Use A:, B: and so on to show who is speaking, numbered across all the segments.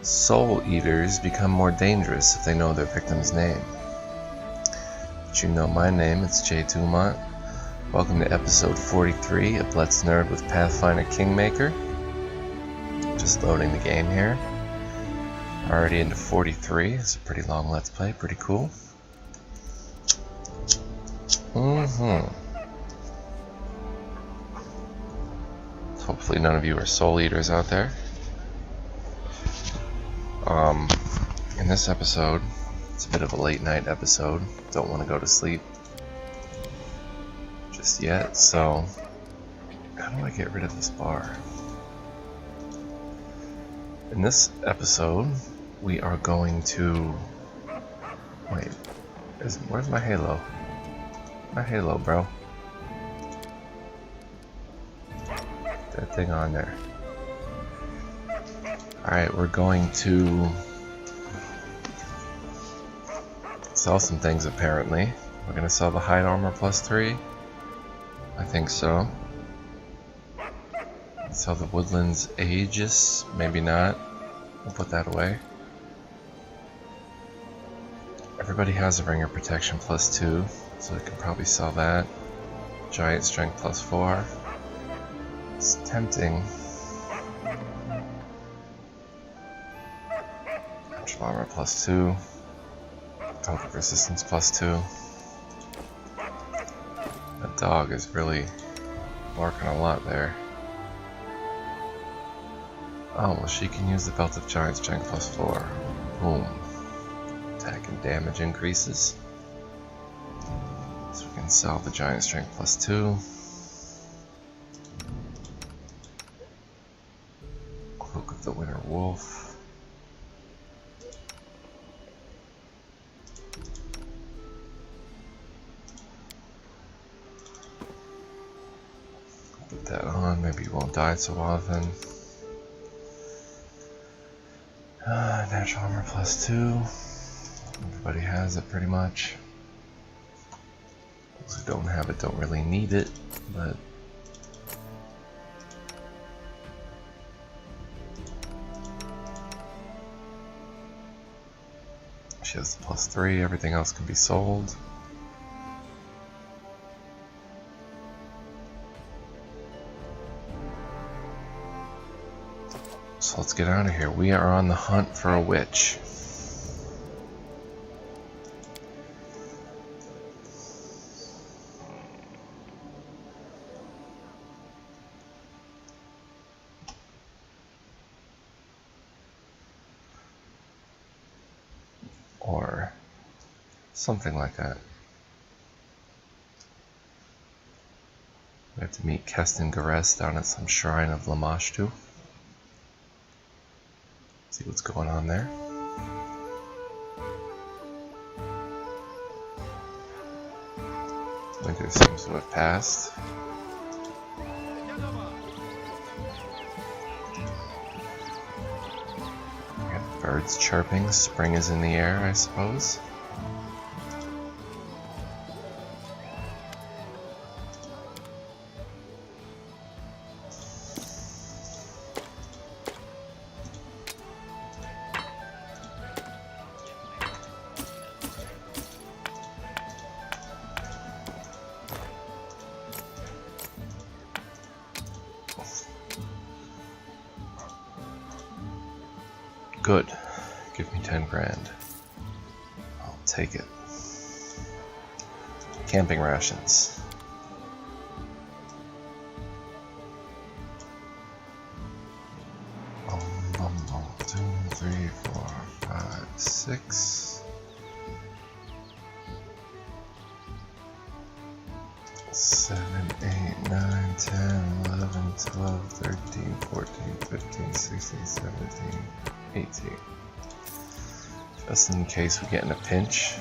A: Soul Eaters become more dangerous if they know their victim's name. But you know my name, it's Jay Dumont. Welcome to episode 43 of Let's Nerd with Pathfinder Kingmaker. Just loading the game here. Already into 43. It's a pretty long Let's Play, pretty cool. Hopefully none of you are soul eaters out there. In this episode, it's a bit of a late night episode. Don't want to go to sleep just yet, so how do I get rid of this bar? In this episode, we are going to... Wait, where's my halo? My halo, bro. That thing on there. Alright, we're going to sell some things apparently. We're going to sell the hide armor +3. I think so. Sell the Woodlands Aegis. Maybe not. We'll put that away. Everybody has a Ringer Protection +2, so we can probably sell that. Giant Strength +4. It's tempting. Natural Armor +2. Pelvic Resistance +2. That dog is really working a lot there. Oh, well, she can use the Belt of Giant Strength +4. Boom. Attack and damage increases. So we can sell the Giant Strength +2. Cloak of the Winter Wolf. Put that on, maybe you won't die so often. Natural Armor +2. Everybody has it pretty much. Those who don't have it don't really need it, but she has the +3, everything else can be sold. So let's get out of here. We are on the hunt for a witch. Or something like that. We have to meet Keston Gares down at some shrine of Lamashtu. See what's going on there. Winter seems to have passed. We got birds chirping. Spring is in the air, I suppose. Good. Give me 10 grand. I'll take it. Camping rations. Bum, 2, 3, 4, 5, 6. 7, 8, 9, 10, 11, 12, 13, 14, 15, 16, 17, 18. Just in case we get in a pinch.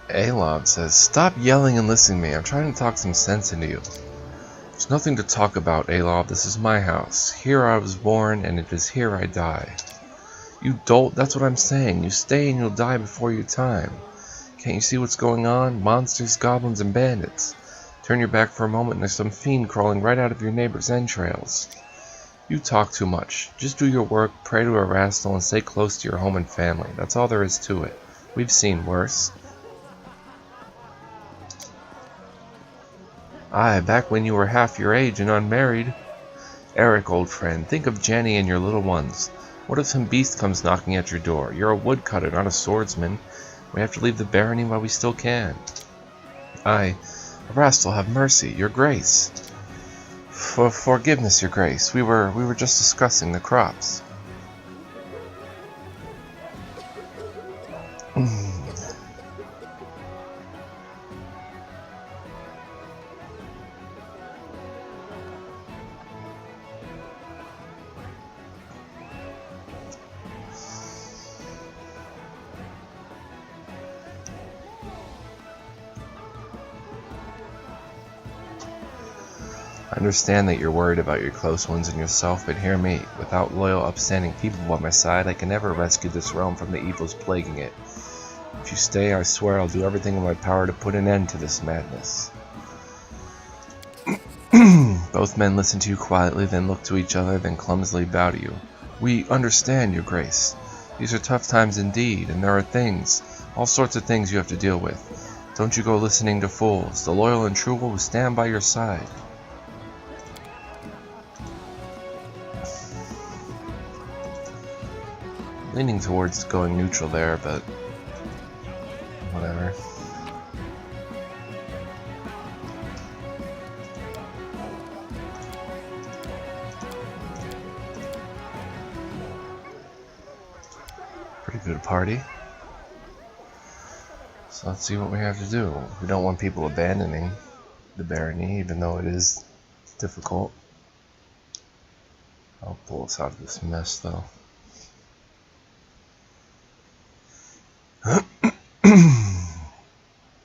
A: Alob says, "Stop yelling and listen to me. I'm trying to talk some sense into you." There's nothing to talk about, Alob. This is my house. Here I was born, and it is here I die. You dolt, that's what I'm saying. You stay and you'll die before your time. Can't you see what's going on? Monsters, goblins, and bandits. Turn your back for a moment and there's some fiend crawling right out of your neighbor's entrails. You talk too much. Just do your work, pray to Erastil, and stay close to your home and family. That's all there is to it. We've seen worse. Aye, back when you were half your age and unmarried. Eric, old friend, think of Jenny and your little ones. What if some beast comes knocking at your door? You're a woodcutter, not a swordsman. We have to leave the barony while we still can. Aye, Erastil, have mercy, your grace. For forgiveness, your grace. We were just discussing the crops. I understand that you're worried about your close ones and yourself, but hear me. Without loyal, upstanding people by my side, I can never rescue this realm from the evils plaguing it. If you stay, I swear I'll do everything in my power to put an end to this madness. Both men listen to you quietly, then look to each other, then clumsily bow to you. We understand, your grace. These are tough times indeed, and there are things, all sorts of things you have to deal with. Don't you go listening to fools. The loyal and true will stand by your side. Leaning towards going neutral there, but whatever. Pretty good party. So let's see what we have to do. We don't want people abandoning the barony, even though it is difficult. I'll pull us out of this mess, though.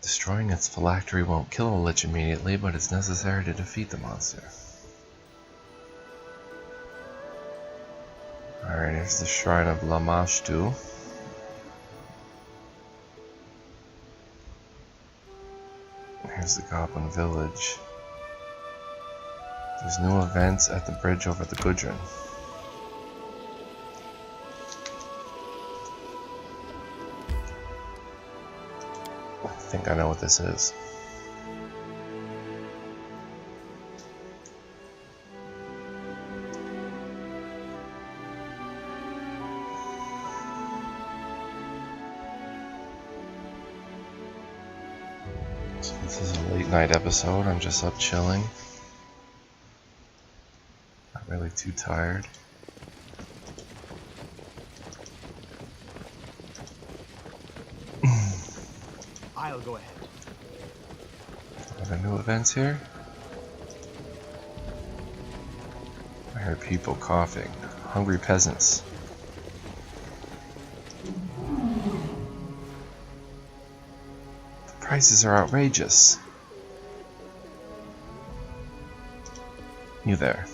A: Destroying its phylactery won't kill a lich immediately, but it's necessary to defeat the monster. Alright, here's the Shrine of Lamashtu. Here's the Goblin Village. There's new events at the bridge over the Gudrun. I think I know what this is. So this is a late night episode. I'm just up chilling. Not really too tired.
B: I'll go ahead.
A: Are there new events here? I hear people coughing. Hungry peasants. The prices are outrageous. You there.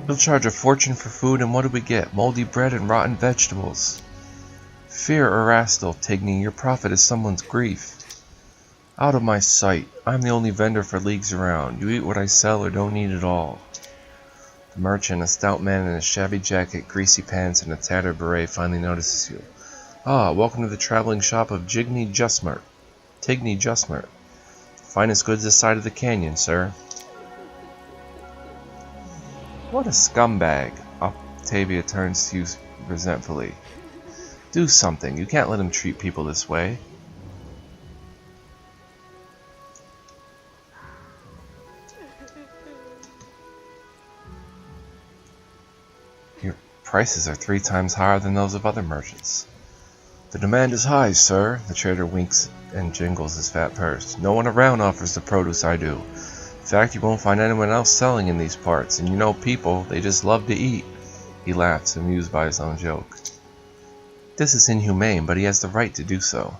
A: We'll charge a fortune for food, and what do we get? Moldy bread and rotten vegetables. Fear Erastil, Tigny, your profit is someone's grief. Out of my sight. I'm the only vendor for leagues around. You eat what I sell or don't eat at all. The merchant, a stout man in a shabby jacket, greasy pants, and a tattered beret, finally notices you. Ah, welcome to the traveling shop of Tigny Justmert. Finest goods this side of the canyon, sir. What a scumbag. Octavia turns to you resentfully. Do something. You can't let him treat people this way. Your prices are 3 times higher than those of other merchants. The demand is high, sir. The trader winks and jingles his fat purse. No one around offers the produce I do. In fact, you won't find anyone else selling in these parts, and you know people, they just love to eat. He laughs, amused by his own joke. This is inhumane, but he has the right to do so.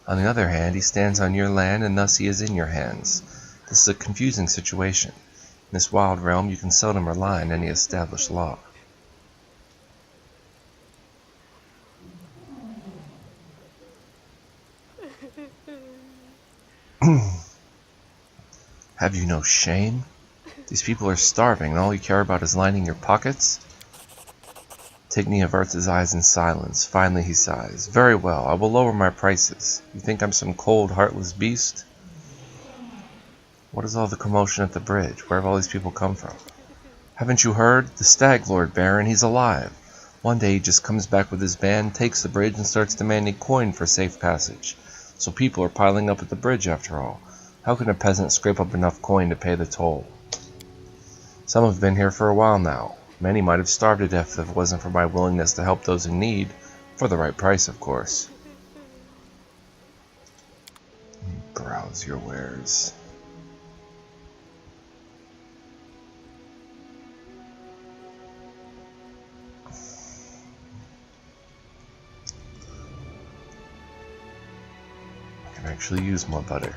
A: On the other hand, he stands on your land, and thus he is in your hands. This is a confusing situation. In this wild realm, you can seldom rely on any established law. Have you no shame? These people are starving and all you care about is lining your pockets? Tigny averts his eyes in silence. Finally he sighs. Very well, I will lower my prices. You think I'm some cold, heartless beast? What is all the commotion at the bridge? Where have all these people come from? Haven't you heard? The Stag Lord, Baron, he's alive. One day he just comes back with his band, takes the bridge, and starts demanding coin for safe passage. So people are piling up at the bridge after all. How can a peasant scrape up enough coin to pay the toll? Some have been here for a while now. Many might have starved to death if it wasn't for my willingness to help those in need, for the right price, of course. Browse your wares. I can actually use more butter.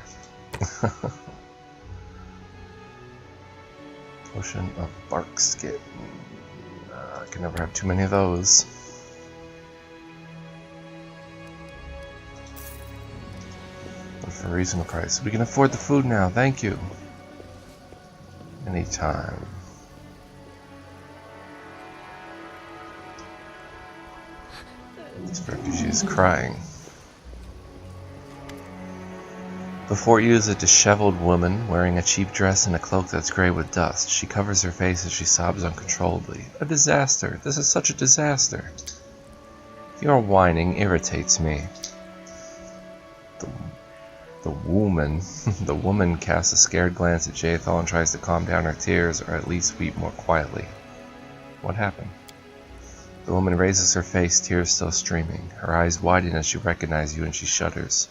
A: Potion of bark skin. I can never have too many of those. But for a reasonable price. We can afford the food now, thank you. Anytime. This refugee is crying. Before you is a disheveled woman wearing a cheap dress and a cloak that's gray with dust. She covers her face as she sobs uncontrollably. A disaster! This is such a disaster! Your whining irritates me. The woman casts a scared glance at Jaethal and tries to calm down her tears, or at least weep more quietly. What happened? The woman raises her face, tears still streaming. Her eyes widen as she recognizes you and she shudders.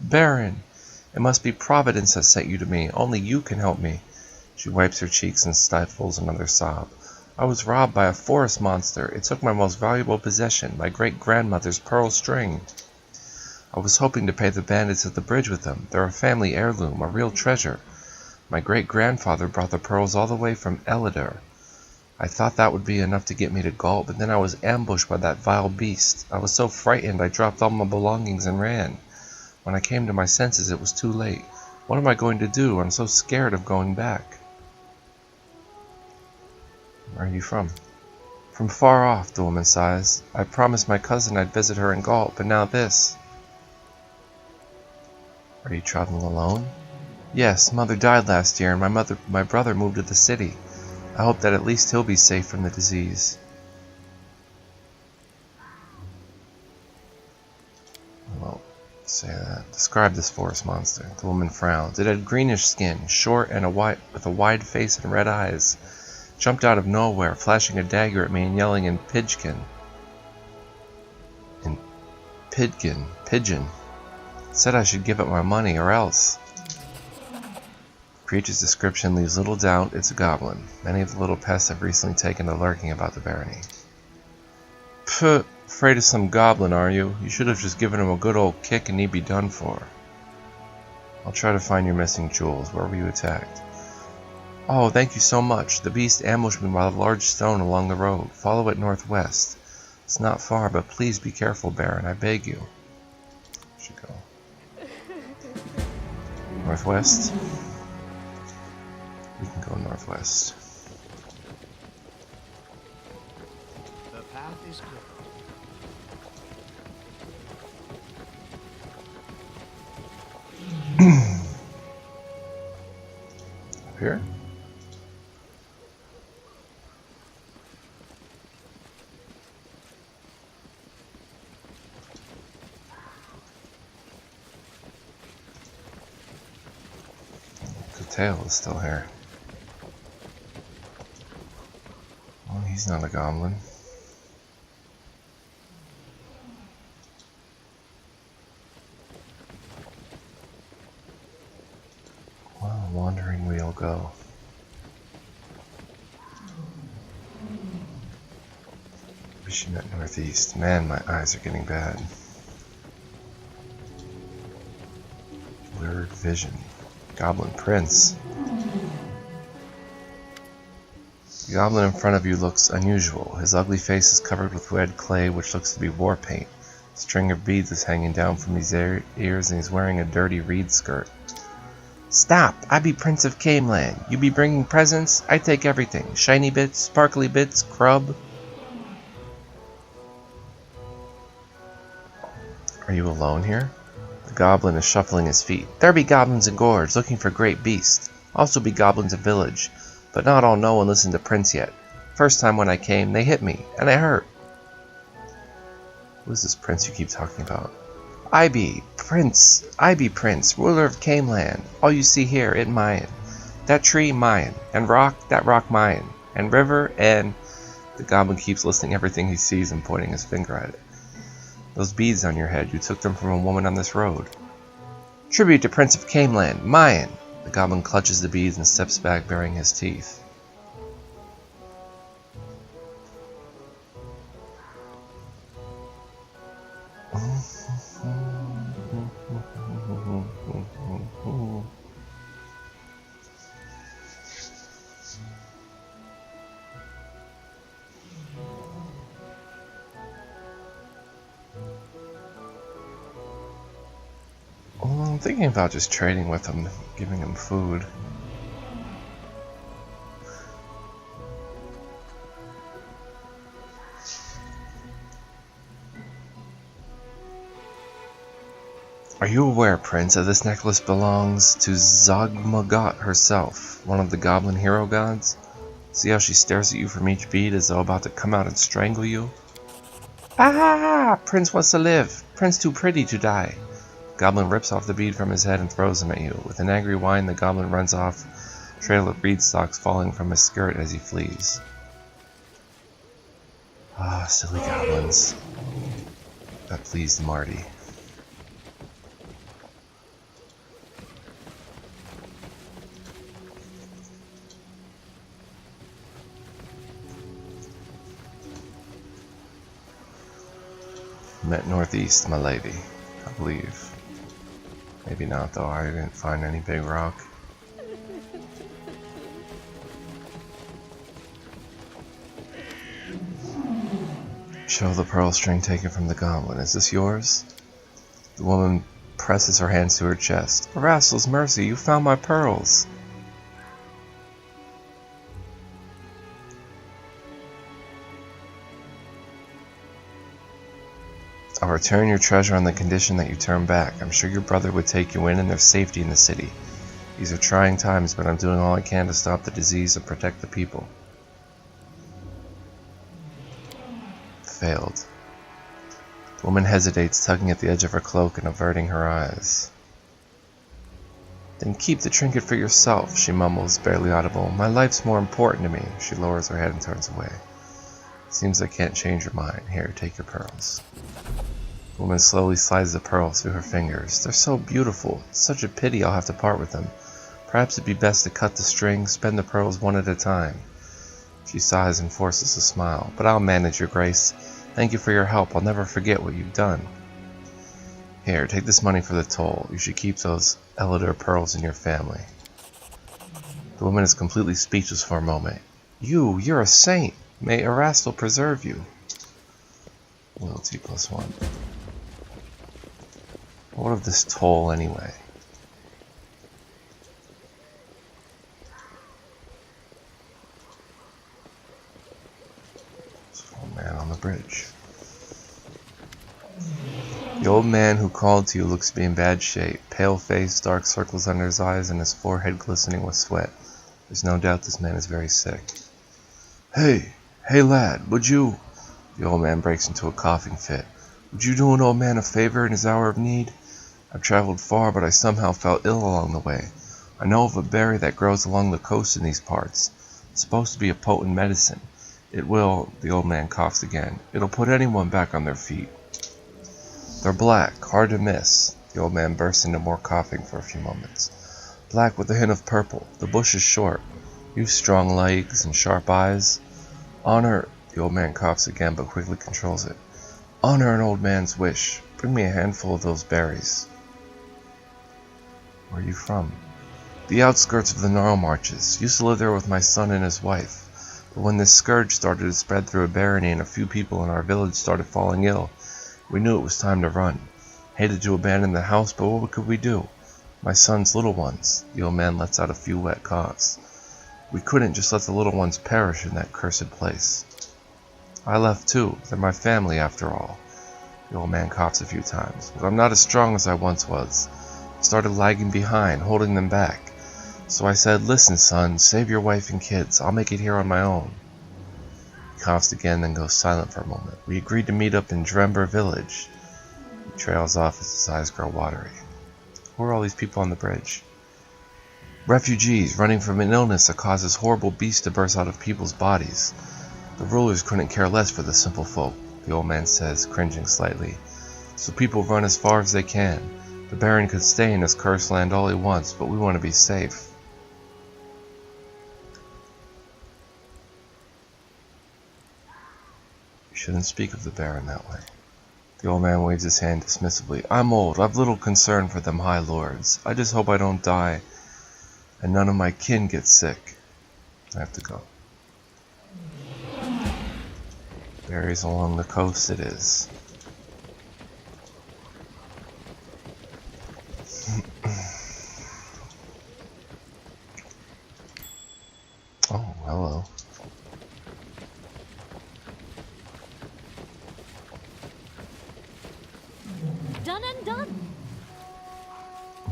A: Baron! It must be Providence that sent you to me. Only you can help me. She wipes her cheeks and stifles another sob. I was robbed by a forest monster. It took my most valuable possession, my great-grandmother's pearl string. I was hoping to pay the bandits at the bridge with them. They're a family heirloom, a real treasure. My great-grandfather brought the pearls all the way from Elidar. I thought that would be enough to get me to Gault, but then I was ambushed by that vile beast. I was so frightened I dropped all my belongings and ran. When I came to my senses, it was too late. What am I going to do? I'm so scared of going back. Where are you from? From far off, the woman sighs. I promised my cousin I'd visit her in Gault, but now this. Are you traveling alone? Yes, Mother died last year, and my brother moved to the city. I hope that at least he'll be safe from the disease. Well, say that. Describe this forest monster. The woman frowns. It had greenish skin, short and with a wide face and red eyes. Jumped out of nowhere, flashing a dagger at me and yelling in Pidgin. Pigeon. Said I should give up my money or else. Creature's description leaves little doubt it's a goblin. Many of the little pests have recently taken to lurking about the barony. Pfft, afraid of some goblin, are you? You should have just given him a good old kick and he'd be done for. I'll try to find your missing jewels. Where were you attacked? Oh, thank you so much. The beast ambushed me by a large stone along the road. Follow it northwest. It's not far, but please be careful, Baron. I beg you. Should go northwest. We can go northwest.
B: The path is clear.
A: Up here? The tail is still here. Well, he's not a goblin. Well, wandering we'll go. Wishing at northeast. Man, my eyes are getting bad. Blurred vision. Goblin Prince. The goblin in front of you looks unusual. His ugly face is covered with red clay, which looks to be war paint. A string of beads is hanging down from his ears, and he's wearing a dirty reed skirt. Stop! I be Prince of Cameland. You be bringing presents? I take everything. Shiny bits, sparkly bits, grub. Are you alone here? The goblin is shuffling his feet. There be goblins in gorge, looking for great beasts. Also be goblins in village. But not all know and listen to Prince yet. First time when I came, they hit me, and I hurt. Who is this Prince you keep talking about? I be Prince, ruler of Cameland. All you see here, it mine. That tree, mine. And rock, that rock, mine. And river, and... The goblin keeps listing everything he sees and pointing his finger at it. Those beads on your head, you took them from a woman on this road. Tribute to Prince of Cameland, mine. The goblin clutches the beads and steps back, baring his teeth. I'm thinking about just trading with him, giving him food. Are you aware, Prince, that this necklace belongs to Zogmagot herself, one of the goblin hero gods? See how she stares at you from each bead as though about to come out and strangle you? Ah! Prince wants to live. Prince too pretty to die. Goblin rips off the bead from his head and throws him at you. With an angry whine, the goblin runs off, trail of bead stalks falling from his skirt as he flees. Ah, silly goblins. That pleased Marty. Met northeast, my lady, I believe. Maybe not, though. I didn't find any big rock. Show the pearl string taken from the goblin. Is this yours? The woman presses her hands to her chest. Rascal's mercy, you found my pearls. I'll return your treasure on the condition that you turn back. I'm sure your brother would take you in and there's safety in the city. These are trying times, but I'm doing all I can to stop the disease and protect the people. Failed. The woman hesitates, tugging at the edge of her cloak and averting her eyes. Then keep the trinket for yourself, she mumbles, barely audible. My life's more important to me. She lowers her head and turns away. Seems I can't change your mind. Here, take your pearls. The woman slowly slides the pearls through her fingers. They're so beautiful. It's such a pity I'll have to part with them. Perhaps it'd be best to cut the string, spend the pearls one at a time. She sighs and forces a smile. But I'll manage, your grace. Thank you for your help. I'll never forget what you've done. Here, take this money for the toll. You should keep those Elidor pearls in your family. The woman is completely speechless for a moment. You're a saint. May Erastil preserve you. Loyalty +1. What of this toll anyway? Man on the bridge. The old man who called to you looks to be in bad shape. Pale face, dark circles under his eyes, and his forehead glistening with sweat. There's no doubt this man is very sick. Hey lad, would you... The old man breaks into a coughing fit. Would you do an old man a favor in his hour of need? I've traveled far, but I somehow felt ill along the way. I know of a berry that grows along the coast in these parts. It's supposed to be a potent medicine. It will, the old man coughs again, it'll put anyone back on their feet. They're black, hard to miss. The old man bursts into more coughing for a few moments. Black with a hint of purple. The bush is short. You've strong legs and sharp eyes. Honor, the old man coughs again but quickly controls it. Honor an old man's wish. Bring me a handful of those berries. Where are you from? The outskirts of the Gnarl Marches. Used to live there with my son and his wife. But when this scourge started to spread through a barony and a few people in our village started falling ill, we knew it was time to run. Hated to abandon the house, but what could we do? My son's little ones. The old man lets out a few wet coughs. We couldn't just let the little ones perish in that cursed place. I left too. They're my family after all. The old man coughs a few times. But I'm not as strong as I once was. I started lagging behind, holding them back. So I said, listen son, save your wife and kids. I'll make it here on my own. He coughs again, then goes silent for a moment. We agreed to meet up in Drember village. He trails off as his eyes grow watery. Who are all these people on the bridge? Refugees running from an illness that causes horrible beasts to burst out of people's bodies. The rulers couldn't care less for the simple folk, the old man says, cringing slightly. So people run as far as they can. The Baron could stay in his cursed land all he wants, but we want to be safe. You shouldn't speak of the Baron that way. The old man waves his hand dismissively. I'm old. I've little concern for them high lords. I just hope I don't die and none of my kin gets sick. I have to go. Berries along the coast it is. Oh, hello.
C: Done and done.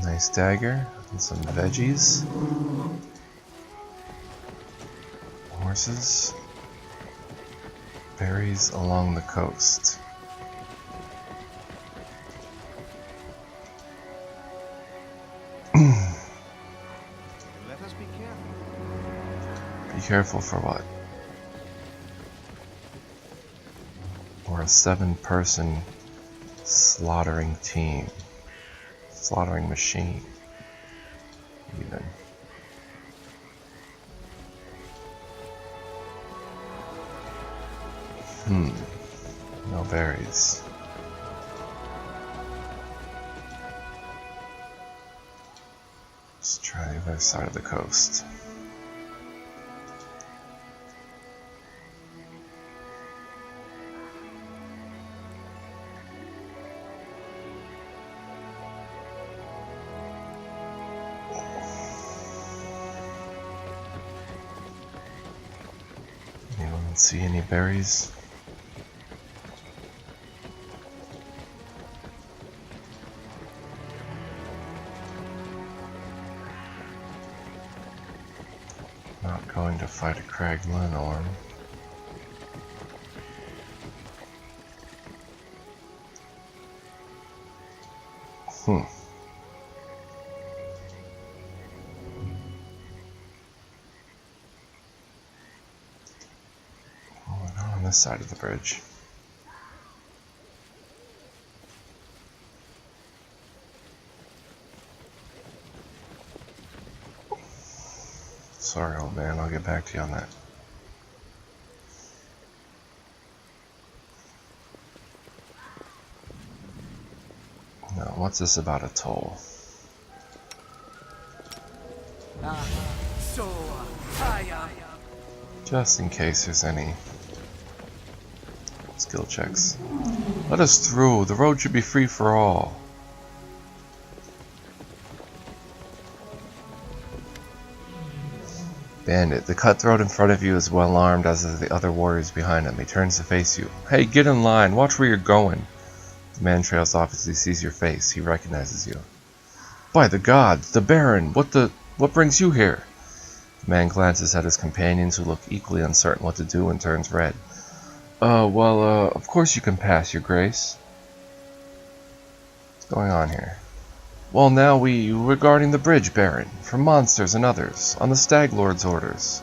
A: Nice dagger and some veggies. Horses. Berries along the coast.
B: Let us be careful.
A: Be careful for what? We're a 7-person slaughtering team. Slaughtering machine. Even. No berries. Let's try the other side of the coast. Anyone see any berries? Not going to fight a Cragman orm. Oh, we're not on this side of the bridge. Sorry, old man, I'll get back to you on that. Now, what's this about a toll? Just in case there's any skill checks. Let us through. The road should be free for all. Bandit. The cutthroat in front of you is well armed, as are the other warriors behind him. He turns to face you. Hey, get in line. Watch where you're going. The man trails off as he sees your face. He recognizes you. By the gods, the Baron! What brings you here? The man glances at his companions, who look equally uncertain what to do, and turns red. Of course you can pass, your grace. What's going on here? Well, now we're guarding the bridge, Baron, from monsters and others, on the Stag Lord's orders.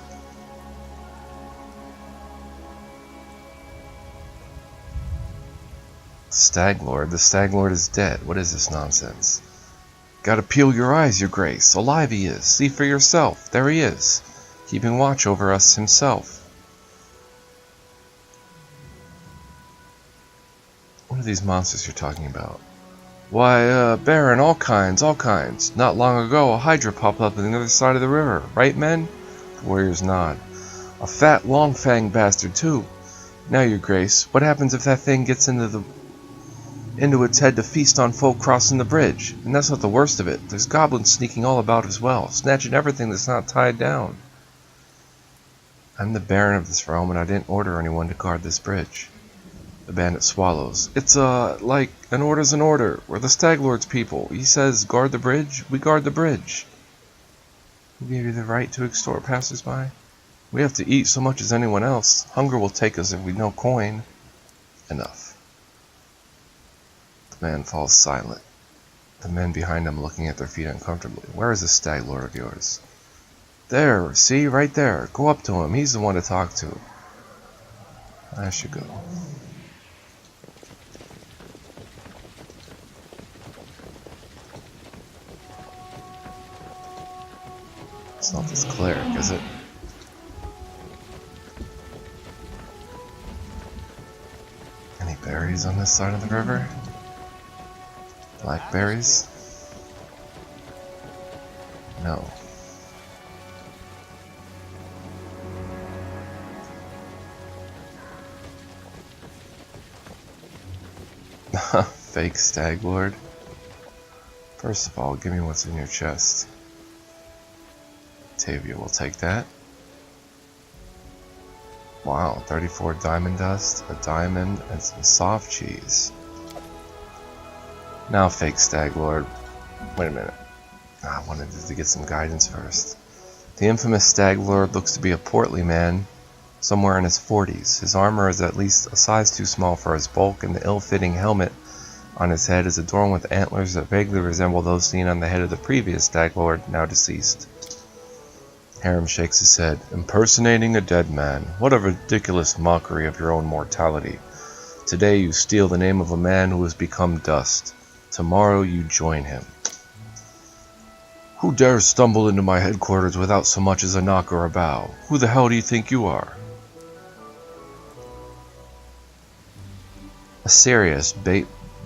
A: Stag Lord? The Stag Lord is dead. What is this nonsense? Gotta peel your eyes, your grace. Alive he is. See for yourself. There he is, keeping watch over us himself. What are these monsters you're talking about? Why, Baron, all kinds. Not long ago, a Hydra popped up on the other side of the river. Right, men? The warriors nod. A fat, long-fanged bastard, too. Now, your grace, what happens if that thing gets into the... into its head to feast on folk crossing the bridge. And that's not the worst of it. There's goblins sneaking all about as well, snatching everything that's not tied down. I'm the Baron of this realm, and I didn't order anyone to guard this bridge. The bandit swallows. It's, like, an order's an order. We're the Staglord's people. He says, guard the bridge, we guard the bridge. Who gave you the right to extort passers-by? We have to eat so much as anyone else. Hunger will take us if we no coin. Enough. The man falls silent. The men behind him looking at their feet uncomfortably. Where is this Staglord of yours? There, see, right there. Go up to him. He's the one to talk to. I should go. It's not this cleric, is it? Any berries on this side of the river? Blackberries? No. Fake Staglord. First of all, give me what's in your chest. Tavia will take that. Wow, 34 diamond dust, a diamond, and some soft cheese. Now, fake Staglord. Wait a minute. I wanted to get some guidance first. The infamous Staglord looks to be a portly man, somewhere in his 40s. His armor is at least a size too small for his bulk, and the ill-fitting helmet on his head is adorned with antlers that vaguely resemble those seen on the head of the previous Staglord, now deceased. Harem shakes his head. Impersonating a dead man. What a ridiculous mockery of your own mortality. Today you steal the name of a man who has become dust. Tomorrow you join him. Who dares stumble into my headquarters without so much as a knock or a bow? Who the hell do you think you are? A serious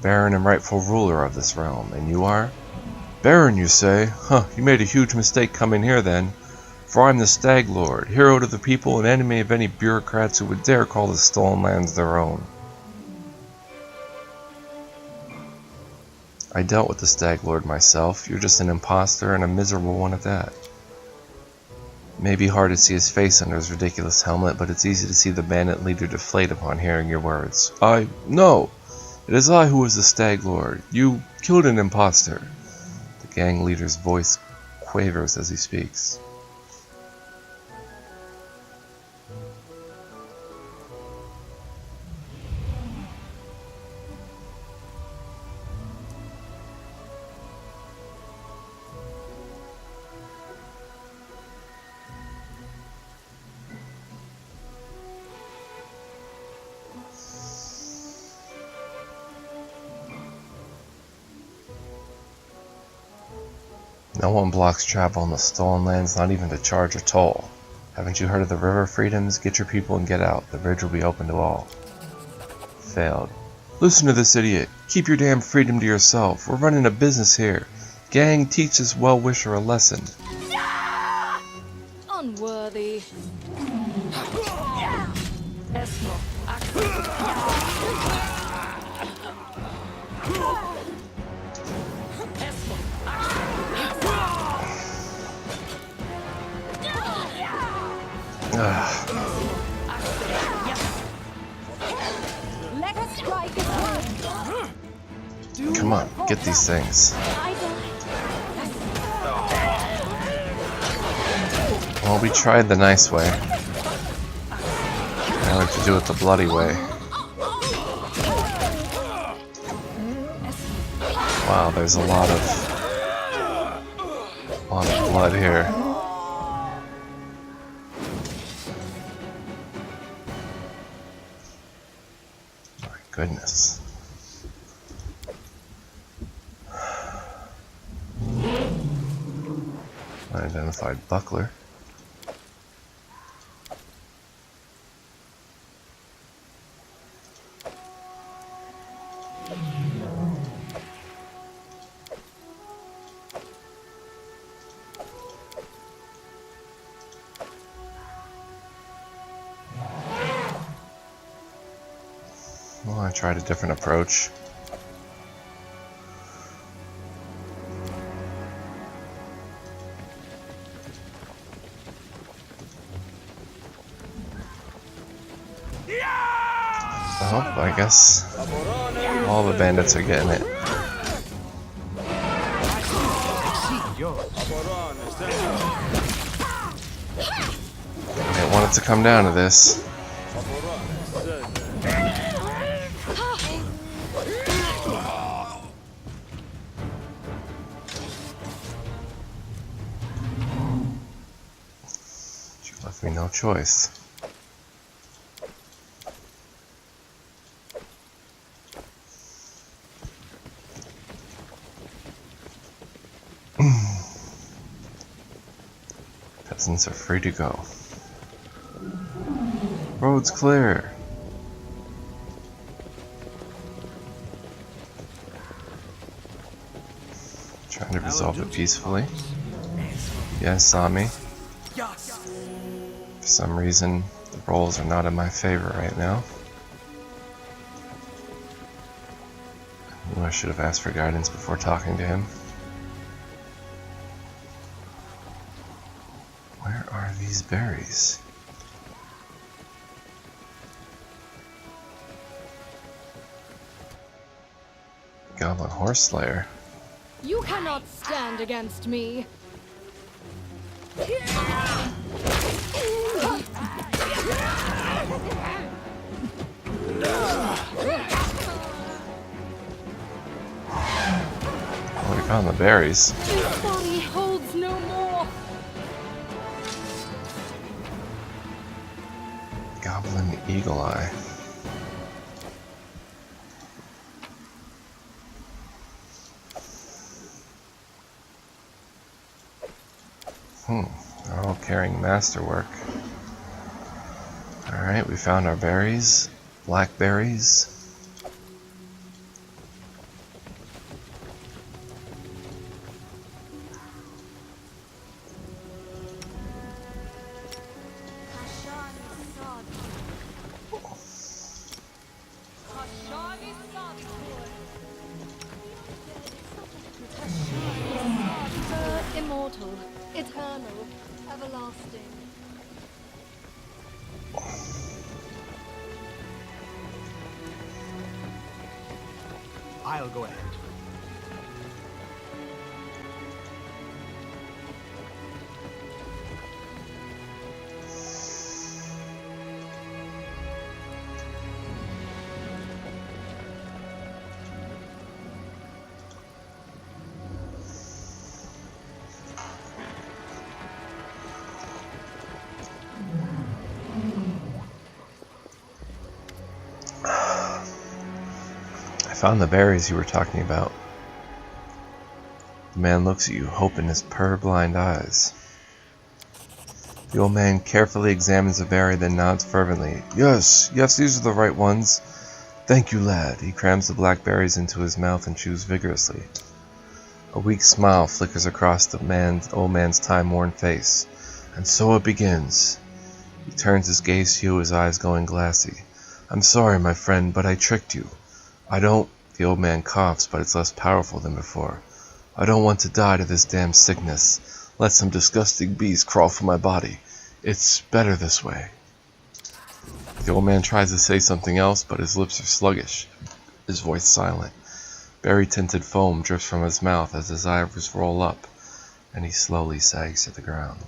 A: Baron and rightful ruler of this realm. And you are? Baron, you say? Huh, you made a huge mistake coming here then. For I'm the Staglord, hero to the people and enemy of any bureaucrats who would dare call the stolen lands their own. I dealt with the Staglord myself. You're just an imposter and a miserable one at that. It may be hard to see his face under his ridiculous helmet, but it's easy to see the bandit leader deflate upon hearing your words. No! It is I who is the Staglord. You killed an imposter. The gang leader's voice quavers as he speaks. No one blocks travel in the stolen lands, not even to charge a toll. Haven't you heard of the river freedoms? Get your people and get out. The bridge will be open to all. Failed. Listen to this idiot. Keep your damn freedom to yourself. We're running a business here. Gang, teach this well-wisher a lesson.
C: Unworthy.
A: Come on, get these things. Well, we tried the nice way. Now we have to do it the bloody way. Wow, there's a lot of blood here. My goodness. Unidentified buckler. Well, I tried a different approach. Oh, I guess all the bandits are getting it. I didn't want it to come down to this. She left me no choice. Peasants are free to go. Road's clear. Trying to resolve it peacefully. Yes, saw me. For some reason, the rolls are not in my favor right now. I knew I should have asked for guidance before talking to him. Where are these berries? Goblin Horse Slayer.
C: You cannot stand against me.
A: Well, we found the berries.
C: This body holds no more.
A: Goblin Eagle Eye. They're all carrying masterwork. Alright, we found our berries. Blackberries.
C: Immortal, eternal, everlasting.
B: I'll go ahead.
A: I found the berries you were talking about. The man looks at you, hope in his purblind eyes. The old man carefully examines the berry, then nods fervently. Yes, these are the right ones. Thank you, lad. He crams the blackberries into his mouth and chews vigorously. A weak smile flickers across the old man's time-worn face. And so it begins. He turns his gaze to you, his eyes going glassy. I'm sorry, my friend, but I tricked you. The old man coughs, but it's less powerful than before. I don't want to die to this damned sickness. Let some disgusting beast crawl from my body. It's better this way. The old man tries to say something else, but his lips are sluggish, his voice silent. Berry-tinted foam drips from his mouth as his eyebrows roll up, and he slowly sags to the ground.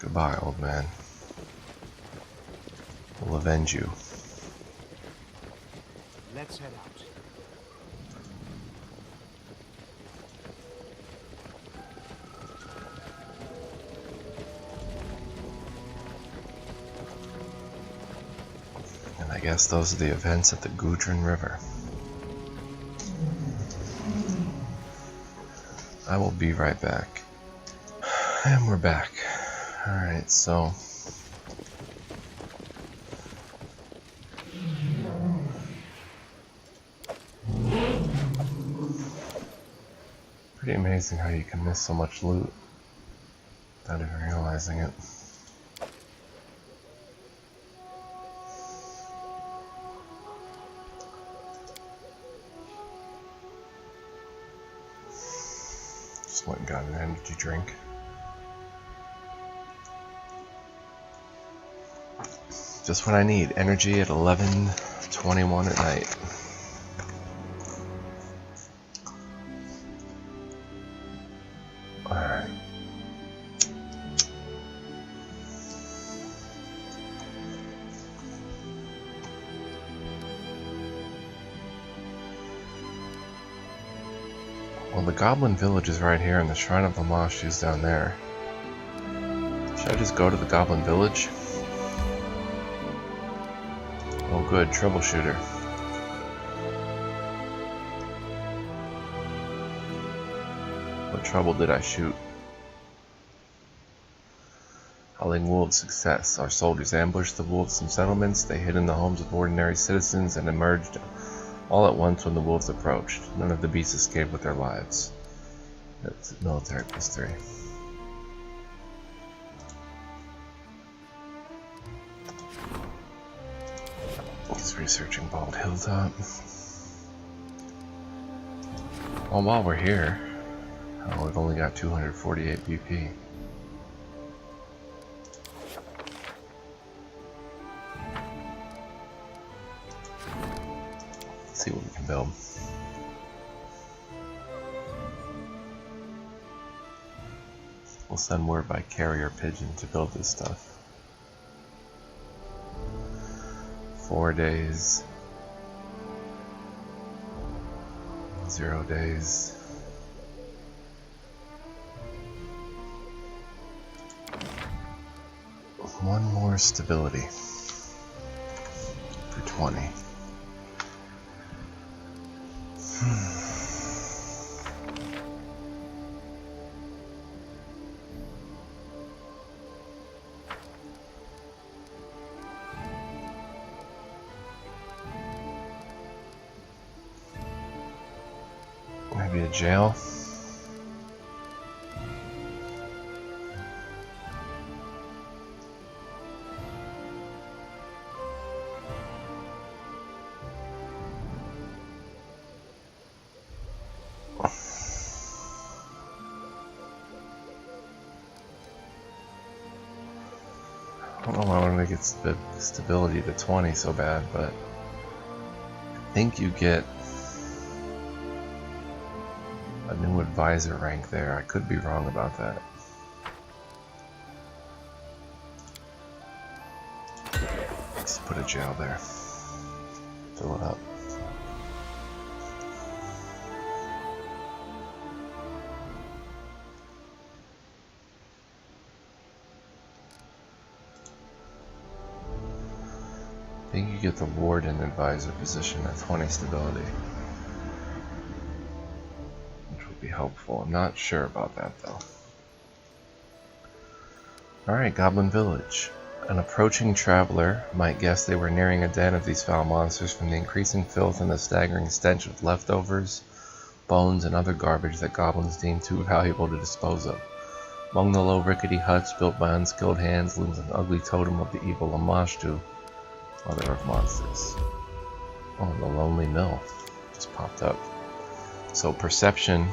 A: Goodbye, old man. We'll avenge you.
B: Let's head out.
A: And I guess those are the events at the Gudrun River. I will be right back. And we're back. Alright, so pretty amazing how you can miss so much loot without even realizing it. Just went and got an energy drink. Just what I need. Energy at 11:21 at night. Alright. Well, the Goblin Village is right here, and the Shrine of Lamashu is down there. Should I just go to the Goblin Village? Oh good, troubleshooter. What trouble did I shoot? Howling Wolves success. Our soldiers ambushed the wolves in settlements. They hid in the homes of ordinary citizens and emerged all at once when the wolves approached. None of the beasts escaped with their lives. That's military +3. He's researching Bald Hilltop. Well, while we're here, we've only got 248 BP. Let's see what we can build. We'll send word by carrier pigeon to build this stuff. 4 days. 0 days. One more stability for 20. Maybe a jail. I don't know why I want to get the stability to 20 so bad, but I think you get a new advisor rank there. I could be wrong about that. Let's put a jail there. Fill it up. I think you get the warden advisor position at 20 stability, which would be helpful. I'm not sure about that though. Alright, Goblin Village. An approaching traveler might guess they were nearing a den of these foul monsters from the increasing filth and the staggering stench of leftovers, bones, and other garbage that goblins deem too valuable to dispose of. Among the low rickety huts built by unskilled hands looms an ugly totem of the evil Lamashtu, mother of monsters. Oh, the Lonely Mill just popped up. So perception,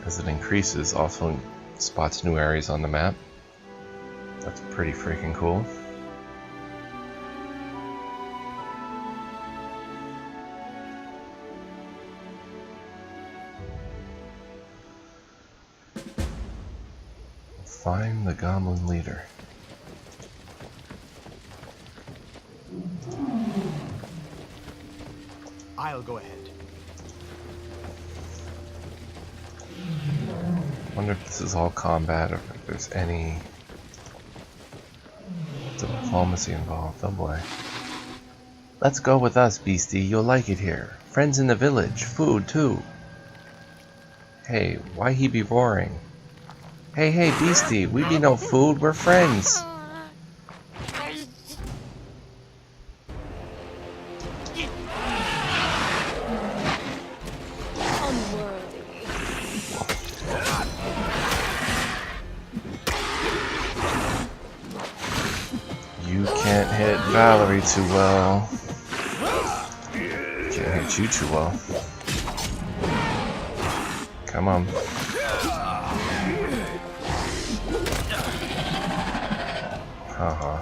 A: as it increases, also spots new areas on the map. That's pretty freaking cool. Find the goblin leader.
B: I'll go ahead.
A: Wonder if this is all combat or if there's any diplomacy involved. Oh boy. Let's go with us, beastie. You'll like it here. Friends in the village. Food, too. Hey, why he be roaring? Hey, beastie. We be no food. We're friends. You can't hit Valerie too well. Can't hit you too well. Come on. Haha.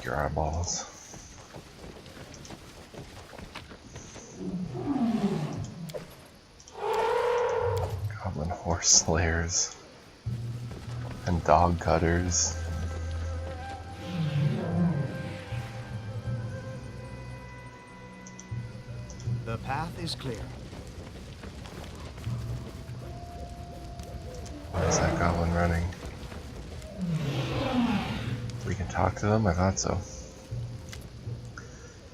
A: your eyeballs. Goblin horse slayers and dog cutters.
B: The path is clear.
A: Why is that goblin running? We can talk to them? I thought so.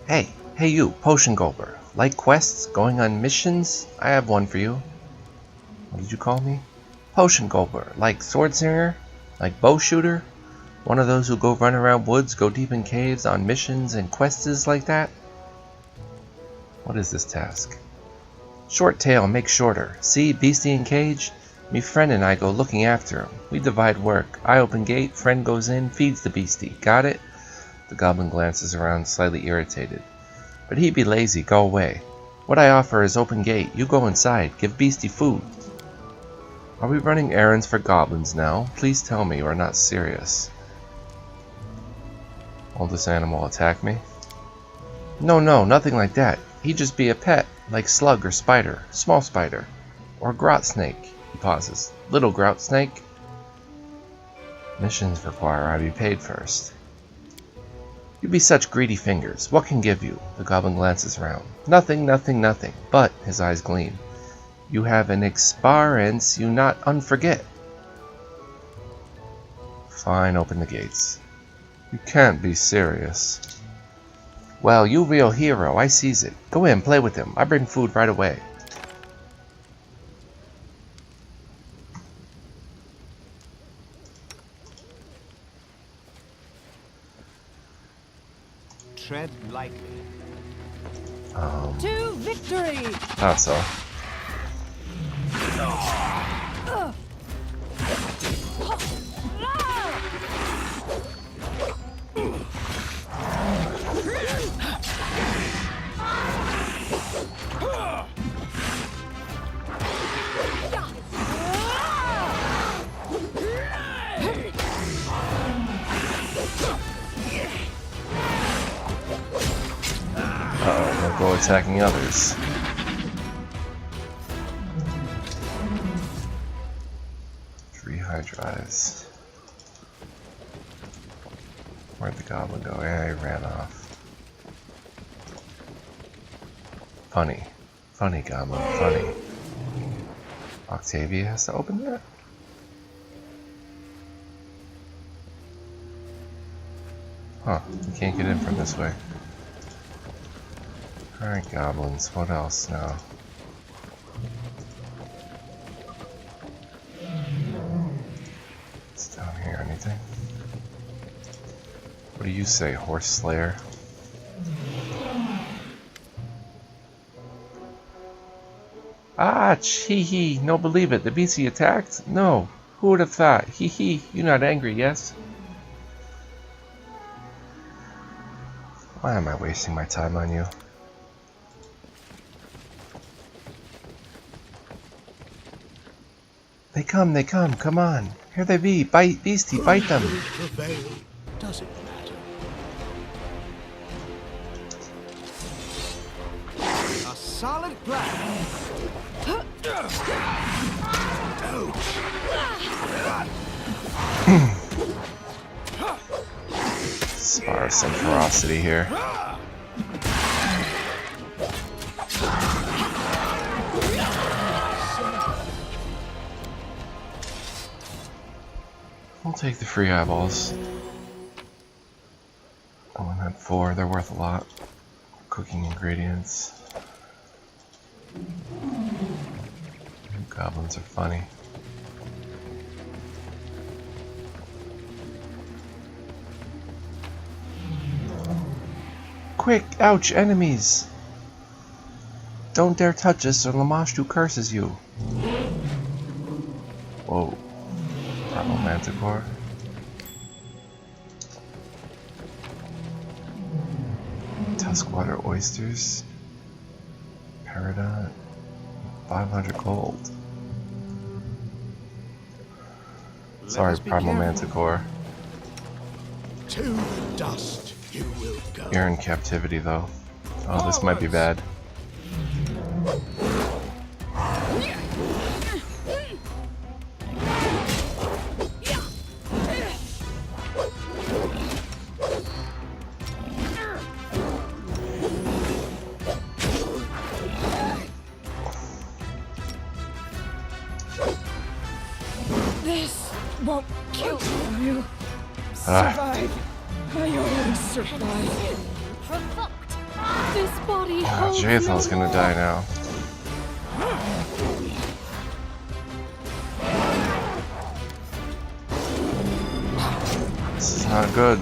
A: Hey you, potion gulper. Like quests? Going on missions? I have one for you. What did you call me? Potion gulper. Like sword singer? Like bow shooter? One of those who go run around woods, go deep in caves on missions and quests like that? What is this task? Short tail, make shorter. See, beastie in cage? Me friend and I go looking after him. We divide work. I open gate, friend goes in, feeds the beastie. Got it? The goblin glances around, slightly irritated. But he be lazy, go away. What I offer is open gate. You go inside, give beastie food. Are we running errands for goblins now? Please tell me you are not serious. Will this animal attack me? No, nothing like that. He just be a pet, like slug or spider, small spider, or grout snake. He pauses. Little grout snake? Missions require I be paid first. You be such greedy fingers. What can give you? The goblin glances round. Nothing. But, his eyes gleam. You have an experience you not unforget. Fine, open the gates. You can't be serious. Well, you real hero, I sees it. Go in, play with him. I bring food right away.
B: Tread lightly.
C: To victory!
A: Thought so. Uh-oh, they'll go attacking others. Hydrize. Where'd the goblin go? Yeah, he ran off. Funny goblin, funny. Octavia has to open that? Huh, you can't get in from this way. Alright, goblins, what else now? Down here, anything? What do you say, horse slayer? Ah, hee, no believe it. The beastie attacked? No. Who would have thought? Hee, you not angry, yes? Why am I wasting my time on you? They come, come on. Here they be, beastie, bite them.
B: Does it matter? A solid plan.
A: Spar some ferocity here. We'll take the free eyeballs. I only had 4, they're worth a lot. Cooking ingredients. Goblins are funny. Quick! Ouch! Enemies! Don't dare touch us or Lamashtu curses you. Whoa. Primal Manticore. Tuskwater oysters. Peridot. 500 gold. Sorry, Primal Manticore.
B: To the dust. You will go.
A: You're in captivity, though. Oh, this might be bad.
C: This won't kill you.
D: Survive. I always survive.
C: Provoked. This body
A: Oh,
C: holds
A: Jathal's
C: no
A: gonna
C: more.
A: die now. This is not good.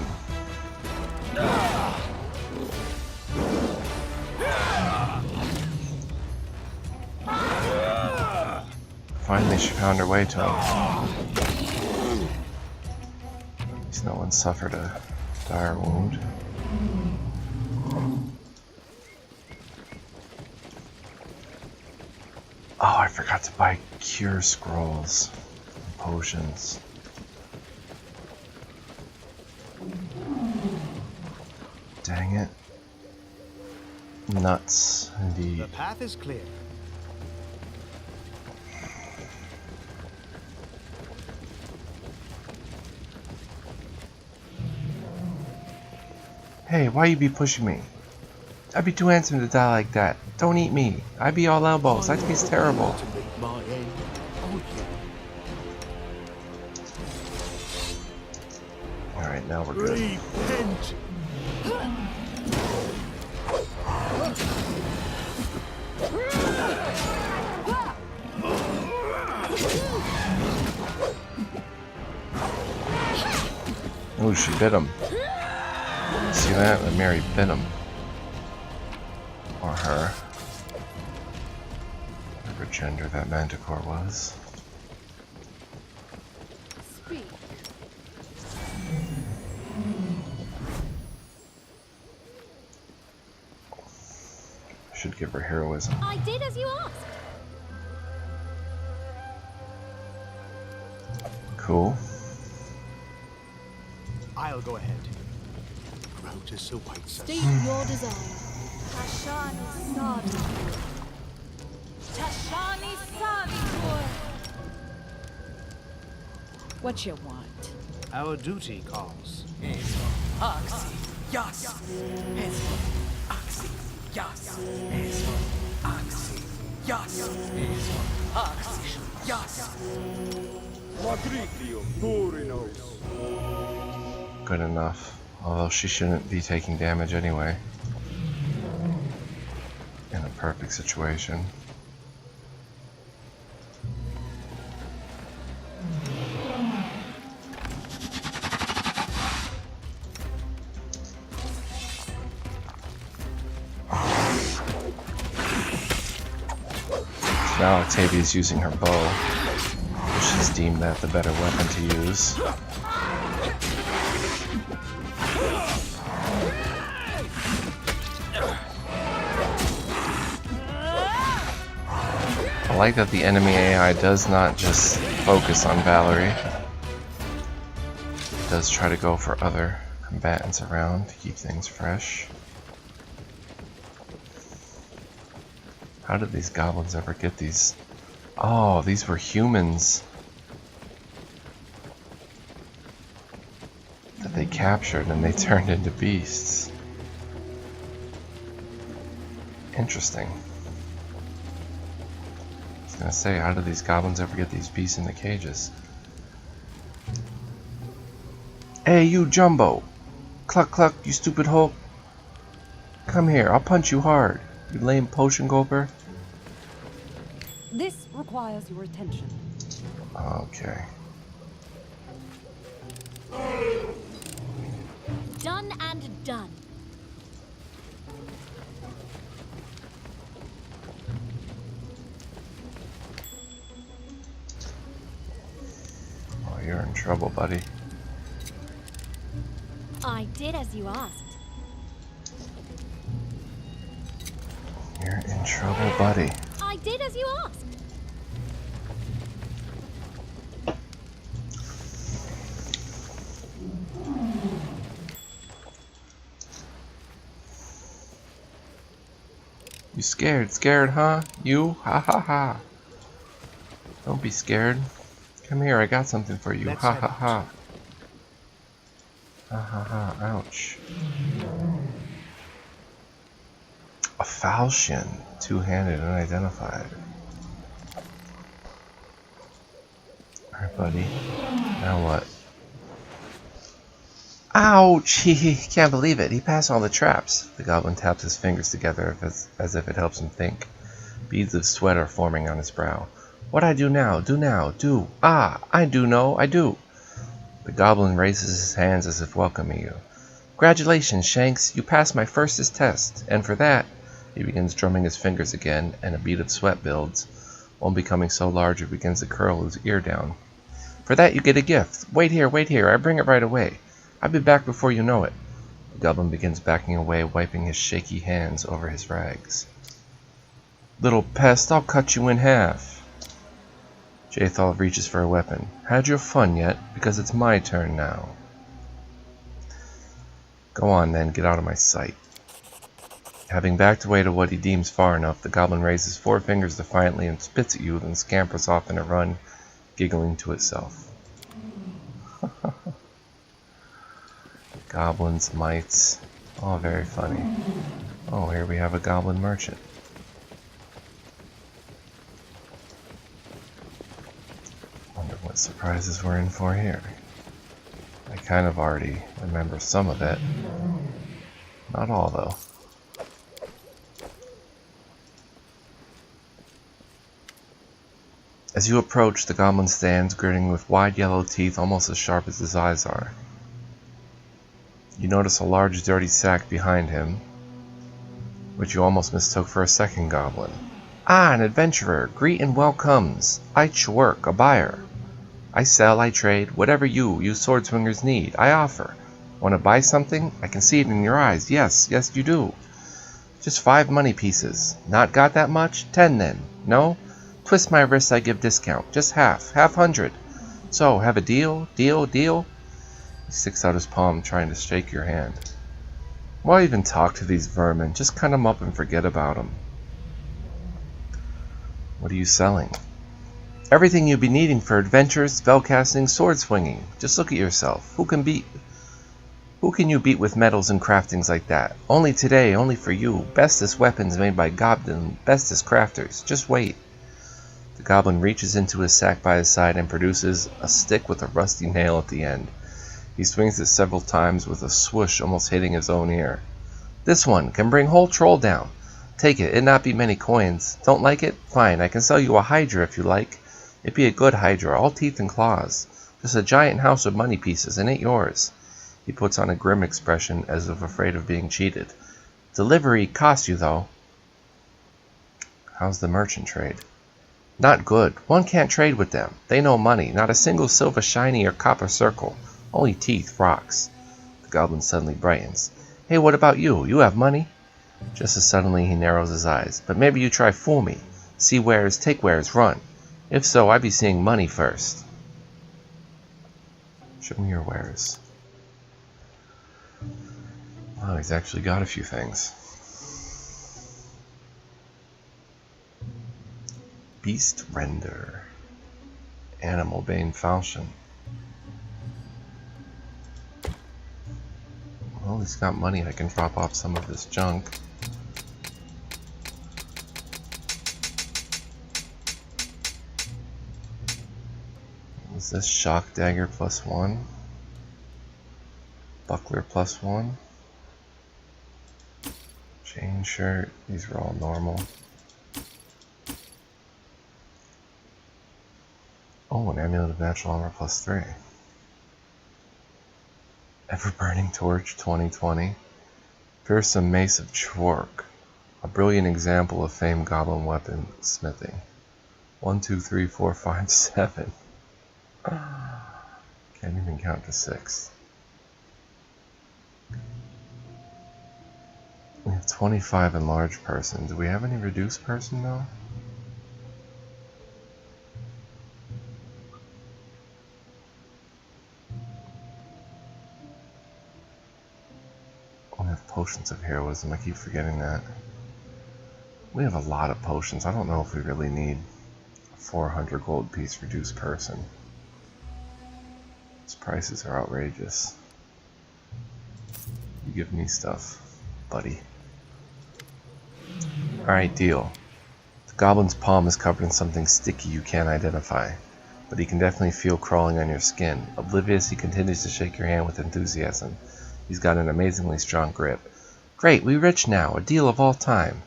A: Finally, she found her way to him. At least no one suffered a dire wound. Oh, I forgot to buy cure scrolls and potions. Dang it. Nuts, indeed.
B: The path is clear.
A: Hey, why you be pushing me? I'd be too handsome to die like that. Don't eat me. I'd be all elbows. That tastes terrible.
B: To make my end on you.
A: Alright, now we're good.
B: Repent.
A: Oh, she bit him. See that? The Mary bit him. Or her. Whatever gender that manticore was.
C: Speak.
A: Should give her heroism.
C: I did as you asked.
A: Cool.
B: I'll go ahead. Grow to so white.
C: State your desire. Tashani Savitur. Tashani Savitur.
D: What you want?
B: Our duty calls.
E: Oxy, yes. Eso. Oxy, yes. Eso. Oxy, yes. Eso. Oxy, yes.
A: Good enough. Although she shouldn't be taking damage anyway. In a perfect situation. Now Octavia's using her bow. She's deemed that the better weapon to use. I like that the enemy AI does not just focus on Valerie. It does try to go for other combatants around to keep things fresh. How did these goblins ever get these? Oh, these were humans that they captured and they turned into beasts. Interesting. I was gonna say, how did these goblins ever get these beasts in the cages? Hey, you Jumbo! Cluck cluck, you stupid Hulk! Come here, I'll punch you hard, you lame potion gulper.
F: This requires your attention.
A: Okay.
C: Done and done.
A: Oh, you're in trouble, buddy.
C: I did as you asked.
A: You're in trouble, buddy.
C: I did as you asked.
A: You scared? Scared, huh? You? Ha ha ha. Don't be scared. Come here, I got something for you.
B: Let's
A: Ha
B: head
A: ha
B: out.
A: ha. Ha ha ha. Ouch. A falchion. Two-handed, unidentified. Alright, buddy. Now what? Ouch! He can't believe it. He passed all the traps. The goblin taps his fingers together as if it helps him think. Beads of sweat are forming on his brow. What I do now? Do now? Do. Ah! I do know. I do. The goblin raises his hands as if welcoming you. Congratulations, Shanks. You passed my firstest test. And for that, he begins drumming his fingers again, and a bead of sweat builds, one becoming so large it begins to curl his ear down. For that you get a gift. Wait here. I bring it right away. I'll be back before you know it. The goblin begins backing away, wiping his shaky hands over his rags. Little pest, I'll cut you in half. Jathal reaches for a weapon. Had your fun yet? Because it's my turn now. Go on then, get out of my sight. Having backed away to what he deems far enough, the goblin raises four fingers defiantly and spits at you, then scampers off in a run, giggling to itself. Goblins, mites, all very funny. Oh, here we have a goblin merchant. Wonder what surprises we're in for here. I kind of already remember some of it. Not all, though. As you approach, the goblin stands, grinning with wide yellow teeth almost as sharp as his eyes are. You notice a large dirty sack behind him, which you almost mistook for a second goblin. Ah, an adventurer! Greet and welcomes! I work, a buyer. I sell, I trade, whatever you sword swingers need, I offer. Want to buy something? I can see it in your eyes. Yes, you do. Just 5 money pieces. Not got that much? 10 then. No? Twist my wrist, I give discount. Just half 100. So, have a deal? Deal? He sticks out his palm, trying to shake your hand. Why even talk to these vermin? Just cut them up and forget about them. What are you selling? Everything you'd be needing for adventures, spellcasting, sword swinging. Just look at yourself. Who can you beat with metals and craftings like that? Only today, only for you. Bestest weapons made by goblin, bestest crafters. Just wait. The goblin reaches into his sack by his side and produces a stick with a rusty nail at the end. He swings it several times with a swoosh almost hitting his own ear. This one can bring whole troll down. Take it, it not be many coins. Don't like it? Fine, I can sell you a hydra if you like. It be a good hydra, all teeth and claws. Just a giant house of money pieces, and it yours. He puts on a grim expression as if afraid of being cheated. Delivery costs you though. How's the merchant trade? Not good. One can't trade with them. They know money, not a single silver shiny or copper circle. Only teeth, rocks. The goblin suddenly brightens. Hey, what about you? You have money? Just as suddenly he narrows his eyes. But maybe you try fool me. See wares, take wares, run. If so, I be seeing money first. Show me your wares. Wow, he's actually got a few things. Beast Render. Animal Bane Falchion. Well, he's got money. I can drop off some of this junk. Is this Shock Dagger +1? Buckler +1? Chain Shirt. These are all normal. Oh, an Amulet of Natural Armor +3. Ever-Burning Torch 2020. Fearsome Mace of Chork. A brilliant example of famed goblin weapon smithing. 1, 2, 3, 4, 5, 7. Can't even count to 6. We have 25 enlarged person. Do we have any reduced person though? We have potions of heroism. I keep forgetting that. We have a lot of potions. I don't know if we really need a 400 gold piece reduced person. These prices are outrageous. You give me stuff, buddy. Alright, deal. The goblin's palm is covered in something sticky you can't identify, but he can definitely feel crawling on your skin. Oblivious, he continues to shake your hand with enthusiasm. He's got an amazingly strong grip. Great, we rich now, a deal of all time.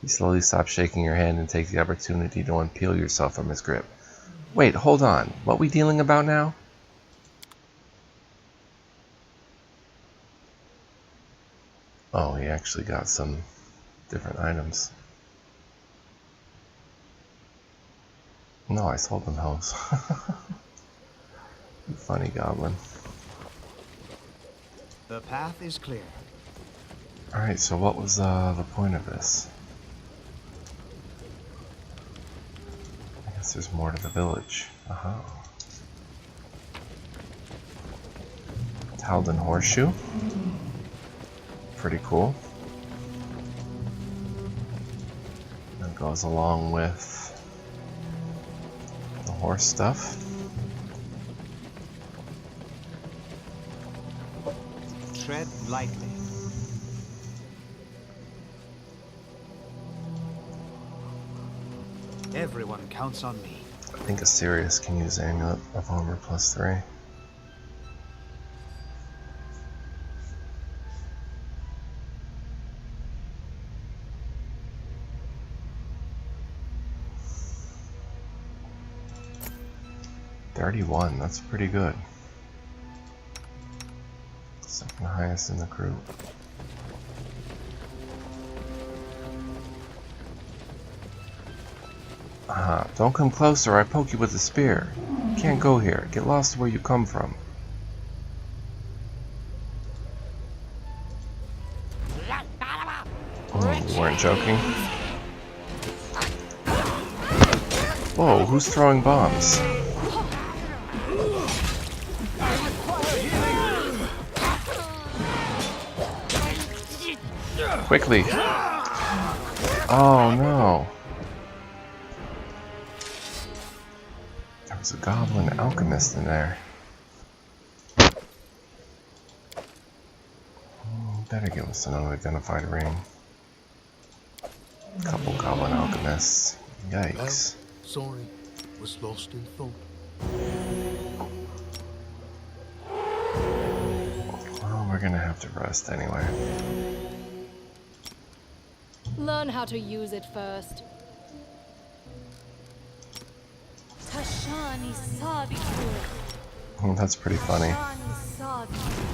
A: He slowly stops shaking your hand and takes the opportunity to unpeel yourself from his grip. Wait, hold on. What we dealing about now? Oh, he actually got some different items. No, I sold them those. You funny goblin.
B: The path is clear.
A: Alright, so what was the point of this? I guess there's more to the village. Aha. Talden Horseshoe. Pretty cool. That goes along with the horse stuff.
B: Tread lightly. Everyone counts on me.
A: I think Assyrius can use Amulet of Armor +3. $31, that's pretty good. Second highest in the group. Aha, don't come closer, I poke you with a spear. You can't go here, get lost where you come from. Oh, you weren't joking? Whoa, who's throwing bombs? Quickly! Oh no! There was a goblin alchemist in there. Better give us an unidentified ring. Couple goblin alchemists. Yikes.
B: Sorry, was lost in thought.
A: Well, we're gonna have to rest anyway.
C: Learn how to use it first. Tashani Savitur.
A: Oh, that's pretty funny.
C: Tashani Savitur.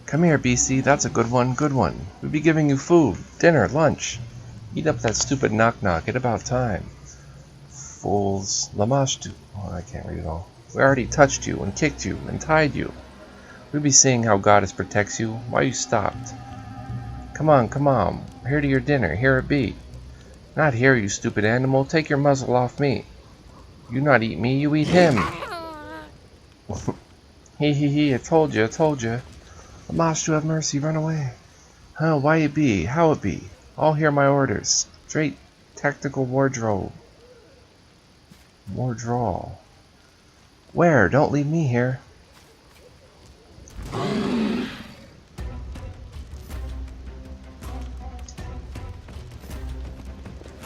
A: Come here, BC, that's a good one, good one. We'll be giving you food, dinner, lunch. Eat up that stupid knock-knock, it's about time. Fools. Lamashtu. Oh, I can't read it all. We already touched you, and kicked you, and tied you. We'll be seeing how Goddess protects you. Why you stopped? Come on, come on. Here to your dinner, here it be. Not here, you stupid animal. Take your muzzle off me. You not eat me, you eat him. He, I told you, I told you. Lamashtu, have mercy, run away. Huh, why it be? How it be? All hear my orders. Straight tactical wardrobe. Wardrow. Where? Don't leave me here.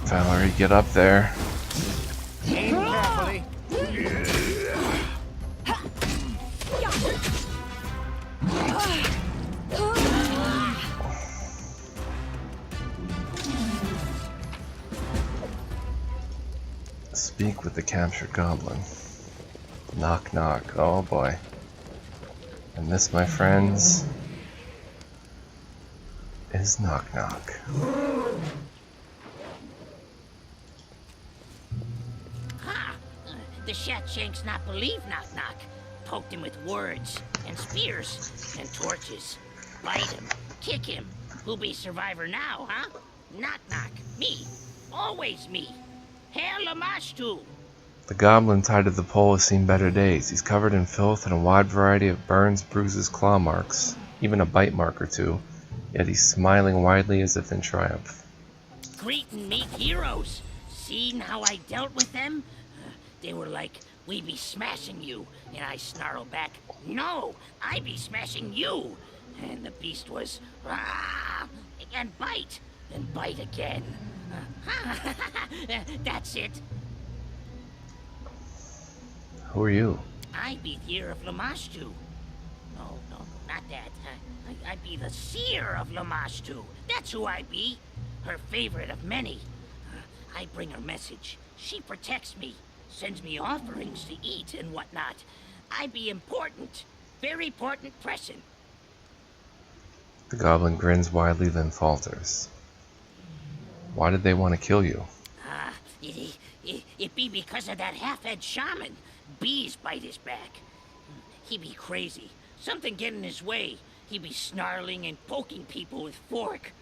A: Valerie, get up there.
B: Aim carefully.
A: Speak with the captured goblin. Knock knock. Oh boy. And this, my friends, is knock knock.
F: Ha! The Shatshanks not believe knock knock. Poked him with words and spears and torches. Bite him, kick him. Who be survivor now, huh? Knock knock. Me. Always me. Hail Lamashtu.
A: The goblin tied to the pole has seen better days. He's covered in filth and a wide variety of burns, bruises, claw marks, even a bite mark or two, yet he's smiling widely as if in triumph.
F: Greet and meet heroes. Seen how I dealt with them? They were like, we be smashing you. And I snarled back, no, I be smashing you. And the beast was, ah, and bite again. That's it.
A: Who are you?
F: I be the ear of Lamashtu. No, not that. I be the seer of Lamashtu. That's who I be. Her favorite of many. I bring her message. She protects me. Sends me offerings to eat and whatnot. I be important. Very important present.
A: The goblin grins widely, then falters. Why did they want to kill you?
F: It be because of that half-head shaman. Bees bite his back. He be crazy. Something get in his way. He be snarling and poking people with fork.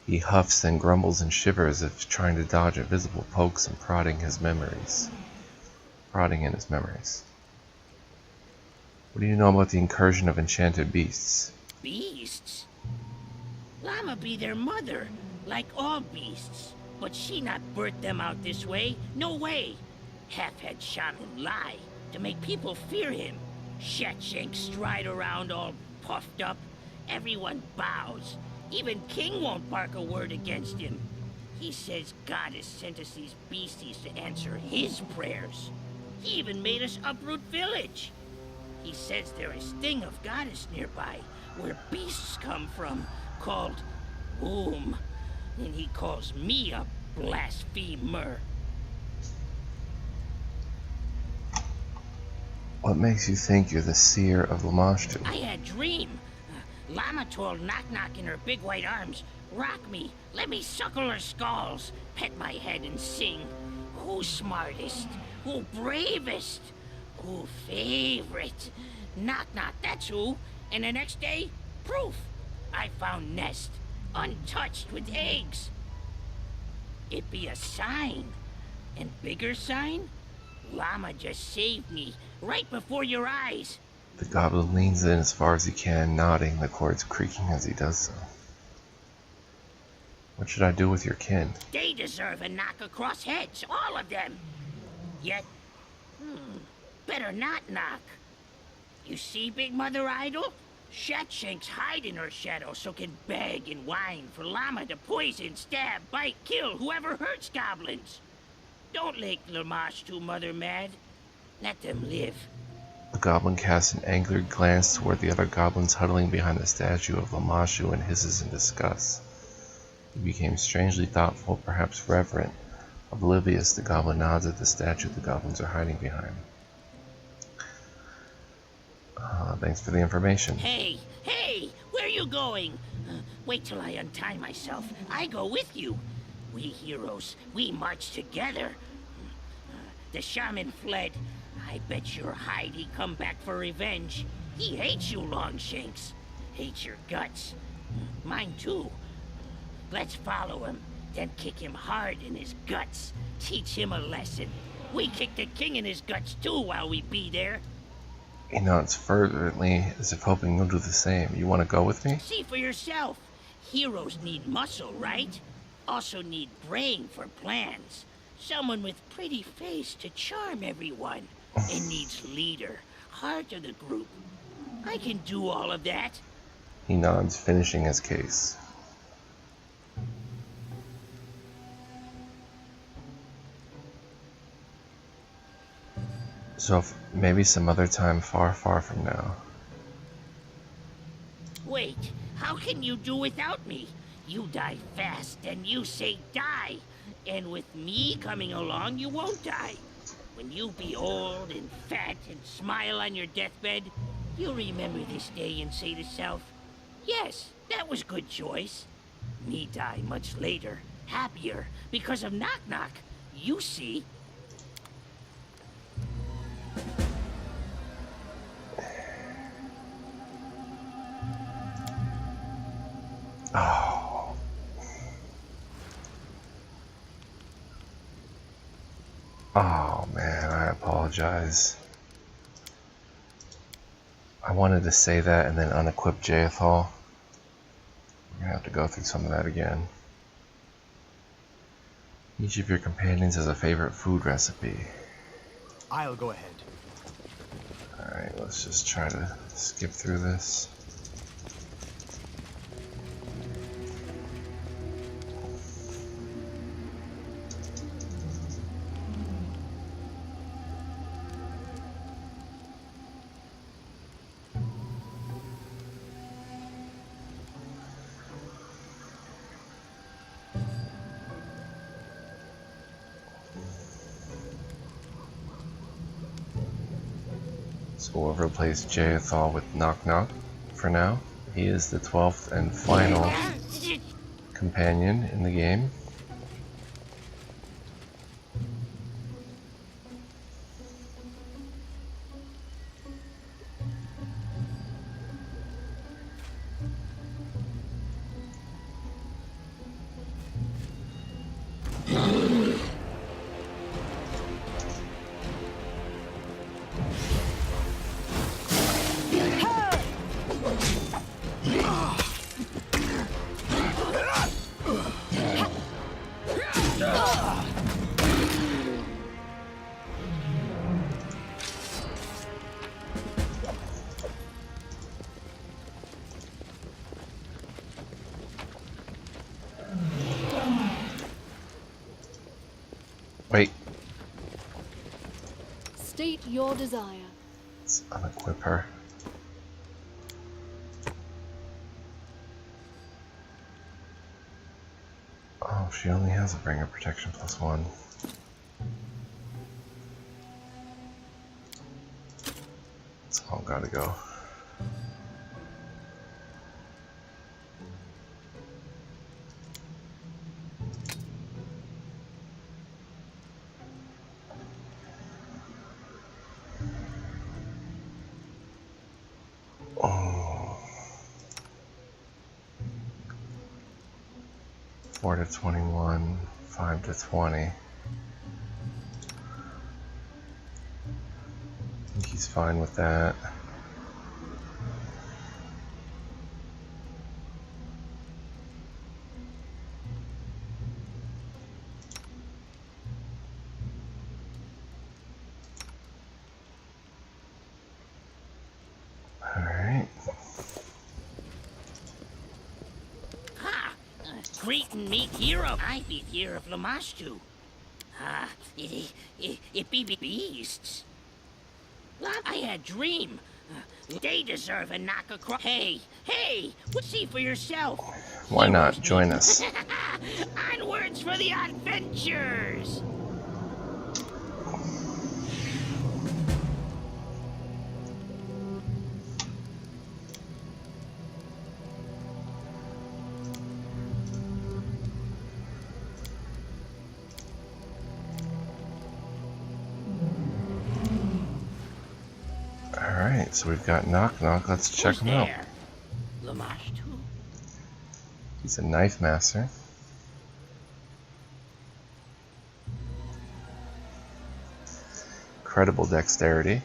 A: He huffs and grumbles and shivers as if trying to dodge invisible pokes and prodding in his memories. What do you know about the incursion of enchanted beasts?
F: Beasts? Llama be their mother, like all beasts. But she not birthed them out this way. No way. Half-head shaman lie to make people fear him. Shatshank stride around all puffed up. Everyone bows. Even King won't bark a word against him. He says God has sent us these beasties to answer his prayers. He even made us uproot village. He says there is thing of goddess nearby, where beasts come from, called womb. And he calls me a blasphemer.
A: What makes you think you're the seer of Lamashtu?
F: I had a dream. Llama told Knock Knock in her big white arms, rock me, let me suckle her skulls, pet my head and sing. Who's smartest? Who bravest? Who favorite? Knock Knock, that's who. And the next day, proof. I found nest, untouched with eggs. It be a sign. And bigger sign? Llama just saved me, right before your eyes.
A: The goblin leans in as far as he can, nodding, the cords creaking as he does so. What should I do with your kin?
F: They deserve a knock across heads, all of them. Yet, better not knock. You see, Big Mother Idol? Shatshank's hide in her shadow so can beg and whine for Llama to poison, stab, bite, kill whoever hurts goblins. Don't make Lamashtu Mother mad. Let them live.
A: The goblin casts an angered glance toward the other goblins huddling behind the statue of Lamashtu and hisses in disgust. He became strangely thoughtful, perhaps reverent. Oblivious, the goblin nods at the statue the goblins are hiding behind. Thanks for the information.
F: Hey, where you going? Wait till I untie myself. I go with you. We heroes, we march together. The shaman fled. I bet your hide he come back for revenge. He hates you, Longshanks. Hates your guts. Mine too. Let's follow him, then kick him hard in his guts. Teach him a lesson. We kick the king in his guts too while we be there.
A: He nods fervently, as if hoping you'll do the same. You want to go with me?
F: See for yourself. Heroes need muscle, right? Also need brain for plans. Someone with pretty face to charm everyone. And needs leader, heart of the group. I can do all of that.
A: He nods, finishing his case. So maybe some other time far, far from now.
F: Wait, how can you do without me? You die fast, and you say die. And with me coming along, you won't die. When you be old and fat and smile on your deathbed, you'll remember this day and say to self, yes, that was good choice. Me die much later, happier, because of Knock Knock. You see.
A: Oh. Oh man, I apologize. I wanted to say that and then unequip Jaethal. We're gonna have to go through some of that again. Each of your companions has a favorite food recipe.
B: I'll go ahead.
A: Alright, let's just try to skip through this. So we'll replace Jaethal with Knock Knock for now. He is the 12th and final companion in the game. Wait,
C: State your desire.
A: let's unequip her. Oh, she only has a bringer protection +1. It's all gotta go. Oh. 4 to 21, 5 to 20. I think he's fine with that. Alright.
F: Greet and meet hero. I be here of Lamashtu. It be beasts. I had dream. They deserve a knock across. Hey, see for yourself.
A: Why not join us?
F: Onwards for the adventures.
A: Alright, so we've got Knock Knock. Let's check him out.
F: Lamashtu.
A: He's a knife master. Incredible dexterity.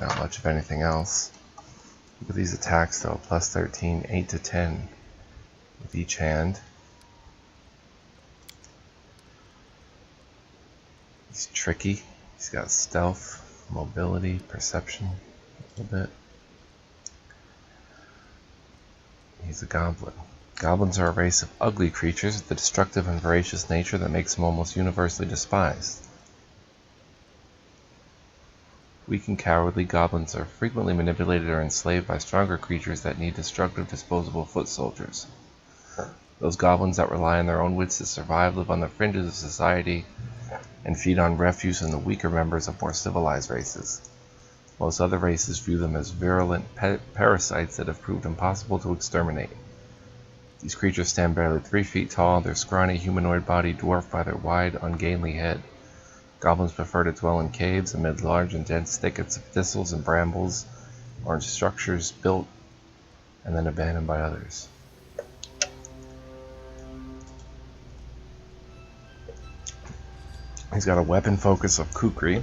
A: Not much of anything else. Look at these attacks though. +13, 8 to 10 with each hand. He's tricky. He's got stealth, mobility, perception, a little bit. He's a goblin. Goblins are a race of ugly creatures with a destructive and voracious nature that makes them almost universally despised. Weak and cowardly, goblins are frequently manipulated or enslaved by stronger creatures that need destructive, disposable foot soldiers. Those goblins that rely on their own wits to survive live on the fringes of society and feed on refuse and the weaker members of more civilized races. Most other races view them as virulent parasites that have proved impossible to exterminate. These creatures stand barely 3 feet tall, their scrawny humanoid body dwarfed by their wide, ungainly head. Goblins prefer to dwell in caves amid large and dense thickets of thistles and brambles, or in structures built and then abandoned by others. He's got a weapon focus of kukri,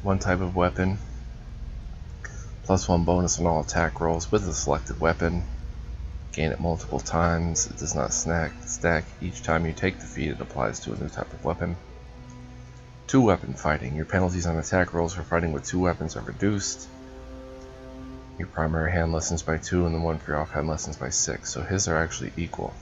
A: one type of weapon, +1 bonus on all attack rolls with a selected weapon. Gain it multiple times. It does not stack. Each time you take the feat, it applies to a new type of weapon. 2-weapon fighting. Your penalties on attack rolls for fighting with 2 weapons are reduced. Your primary hand lessens by 2, and the one for your offhand lessens by 6. So his are actually equal.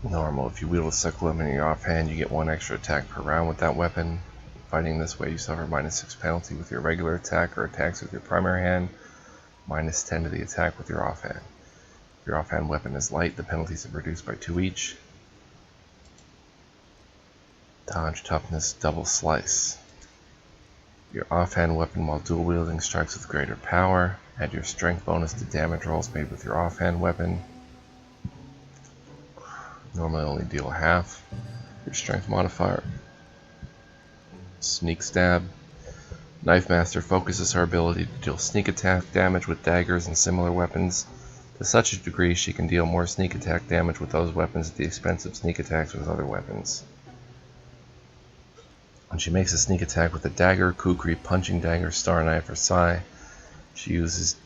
A: Normal. If you wield a second weapon in your offhand, you get 1 extra attack per round with that weapon. Fighting this way, you suffer -6 penalty with your regular attack or attacks with your primary hand, -10 to the attack with your offhand. If your offhand weapon is light, the penalties are reduced by 2 each. Dodge, toughness, double slice. Your offhand weapon while dual wielding strikes with greater power. Add your strength bonus to damage rolls made with your offhand weapon. Normally only deal half your strength modifier. Sneak stab. Knife Master focuses her ability to deal sneak attack damage with daggers and similar weapons. To such a degree, she can deal more sneak attack damage with those weapons at the expense of sneak attacks with other weapons. When she makes a sneak attack with a dagger, kukri, punching dagger, star knife, or sai, she uses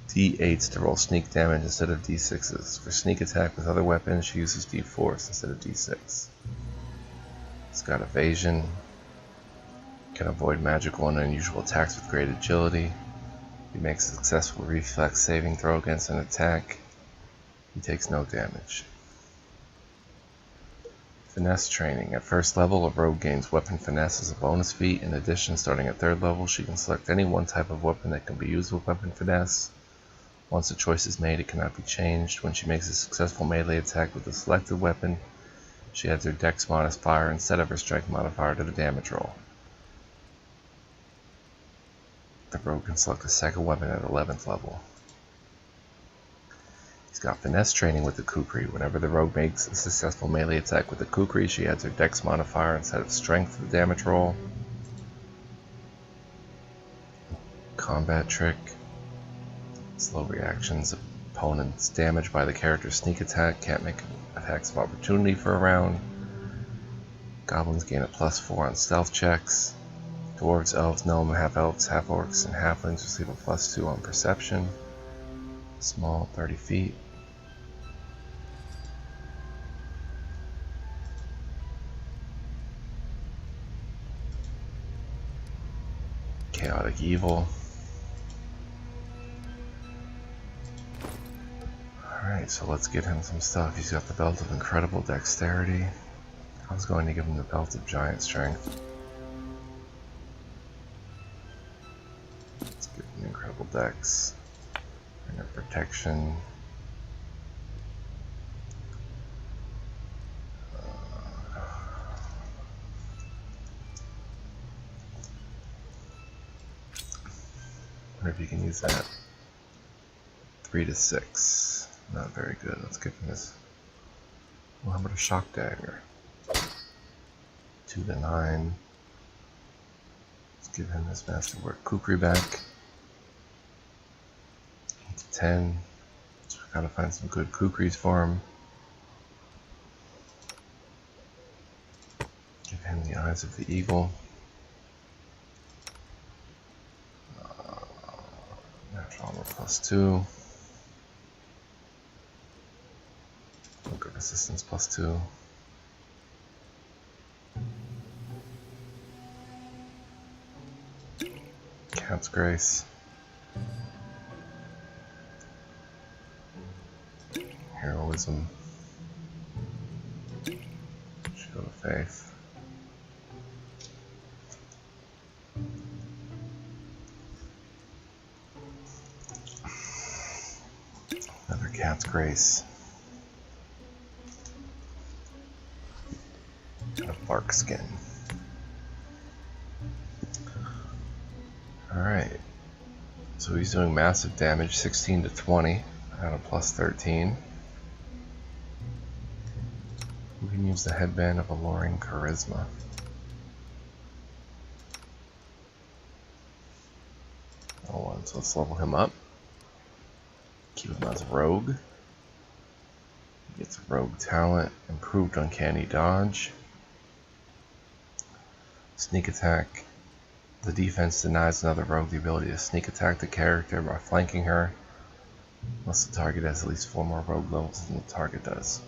A: D8s to roll sneak damage instead of D6s. For sneak attack with other weapons, she uses D4s instead of D6. It's got evasion. Can avoid magical and unusual attacks with great agility. He makes a successful reflex saving throw against an attack. He takes no damage. Finesse training. At first level, a rogue gains weapon finesse as a bonus feat. In addition, starting at 3rd level, she can select any one type of weapon that can be used with weapon finesse. Once a choice is made, it cannot be changed. When she makes a successful melee attack with a selected weapon, she adds her dex modifier instead of her strength modifier to the damage roll. The rogue can select a second weapon at 11th level. He's got finesse training with the kukri. Whenever the rogue makes a successful melee attack with the kukri, she adds her dex modifier instead of strength to the damage roll. Combat trick. Slow reactions. Opponents damaged by the character's sneak attack can't make attacks of opportunity for a round. Goblins gain a +4 on stealth checks. Dwarves, elves, gnome, half-elves, half-orcs, and halflings receive a +2 on perception. Small, 30 feet. Chaotic evil. Alright, so let's get him some stuff. He's got the belt of incredible dexterity. I was going to give him the belt of giant strength. Let's give him incredible dex. And a protection. Wonder if you can use that. 3 to 6. Not very good. Let's give him this. Well, how about a shock dagger? 2 to 9. Let's give him this masterwork kukri back. 8 to 10. So we gotta find some good kukris for him. Give him the eyes of the eagle. Natural armor +2. Book of resistance +2. Cat's grace. Heroism. Shield of faith. Another cat's grace. And a bark skin. Alright. So he's doing massive damage, 16 to 20 at a +13. We can use the headband of alluring charisma. Oh, so let's level him up. Keep him as a rogue. He gets a rogue talent, improved uncanny dodge, sneak attack. The defense denies another rogue the ability to sneak attack the character by flanking her, unless the target has at least 4 more rogue levels than the target does.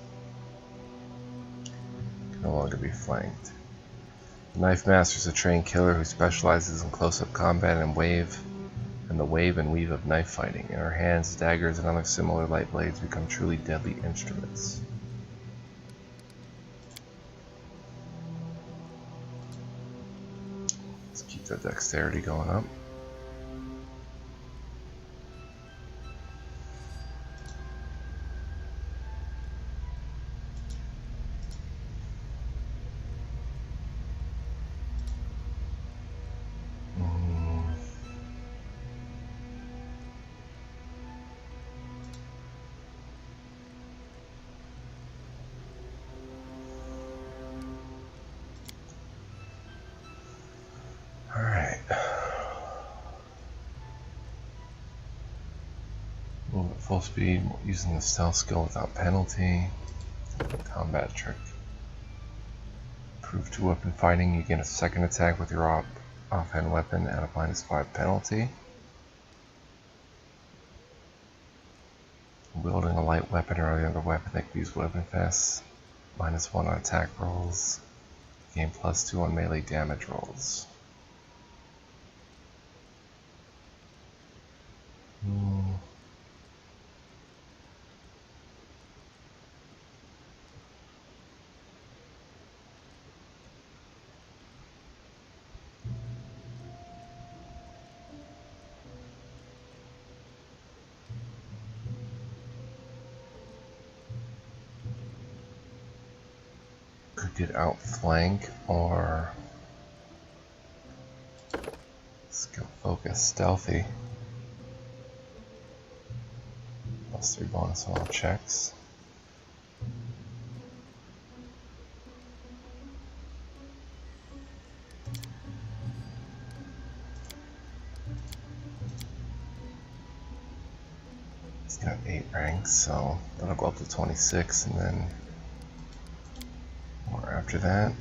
A: Can no longer be flanked. The Knife Master is a trained killer who specializes in close-up combat and the wave and weave of knife fighting. In her hands, daggers and other similar light blades become truly deadly instruments. Let's keep that dexterity going up. Alright. Move at full speed, using the stealth skill without penalty. Combat trick. Improve 2-weapon fighting, you gain a second attack with your offhand weapon at a -5 penalty. Wielding a light weapon or any other weapon that can use weapon fast, -1 on attack rolls. Gain +2 on melee damage rolls. Could get outflank or skill focus stealthy. +3 bonus on all checks. It's got 8 ranks, so that'll go up to 26, and then more after that.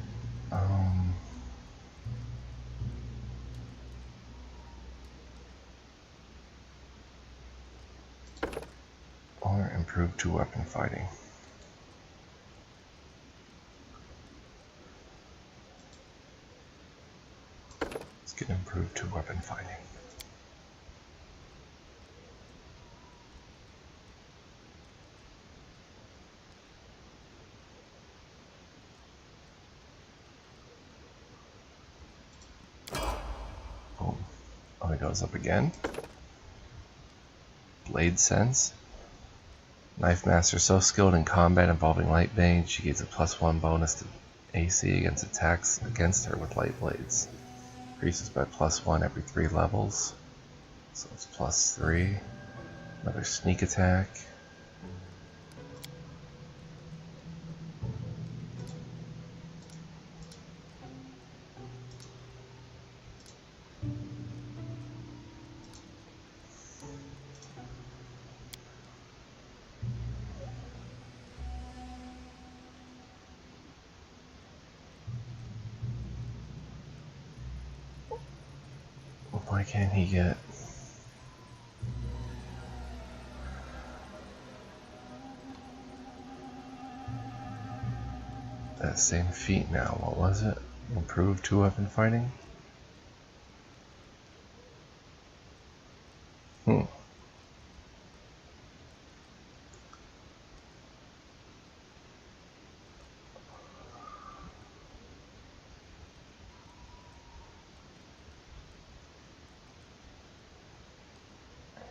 A: Or improve 2-weapon fighting. Let's get improved 2-weapon fighting. Boom. Oh, it goes up again. Blade Sense. Knife Master so skilled in combat involving light blades, she gets a +1 bonus to AC against attacks against her with light blades. Increases by +1 every 3 levels. So it's +3. Another sneak attack. Why can't he get that same feat now? What was it? Improved 2-weapon fighting?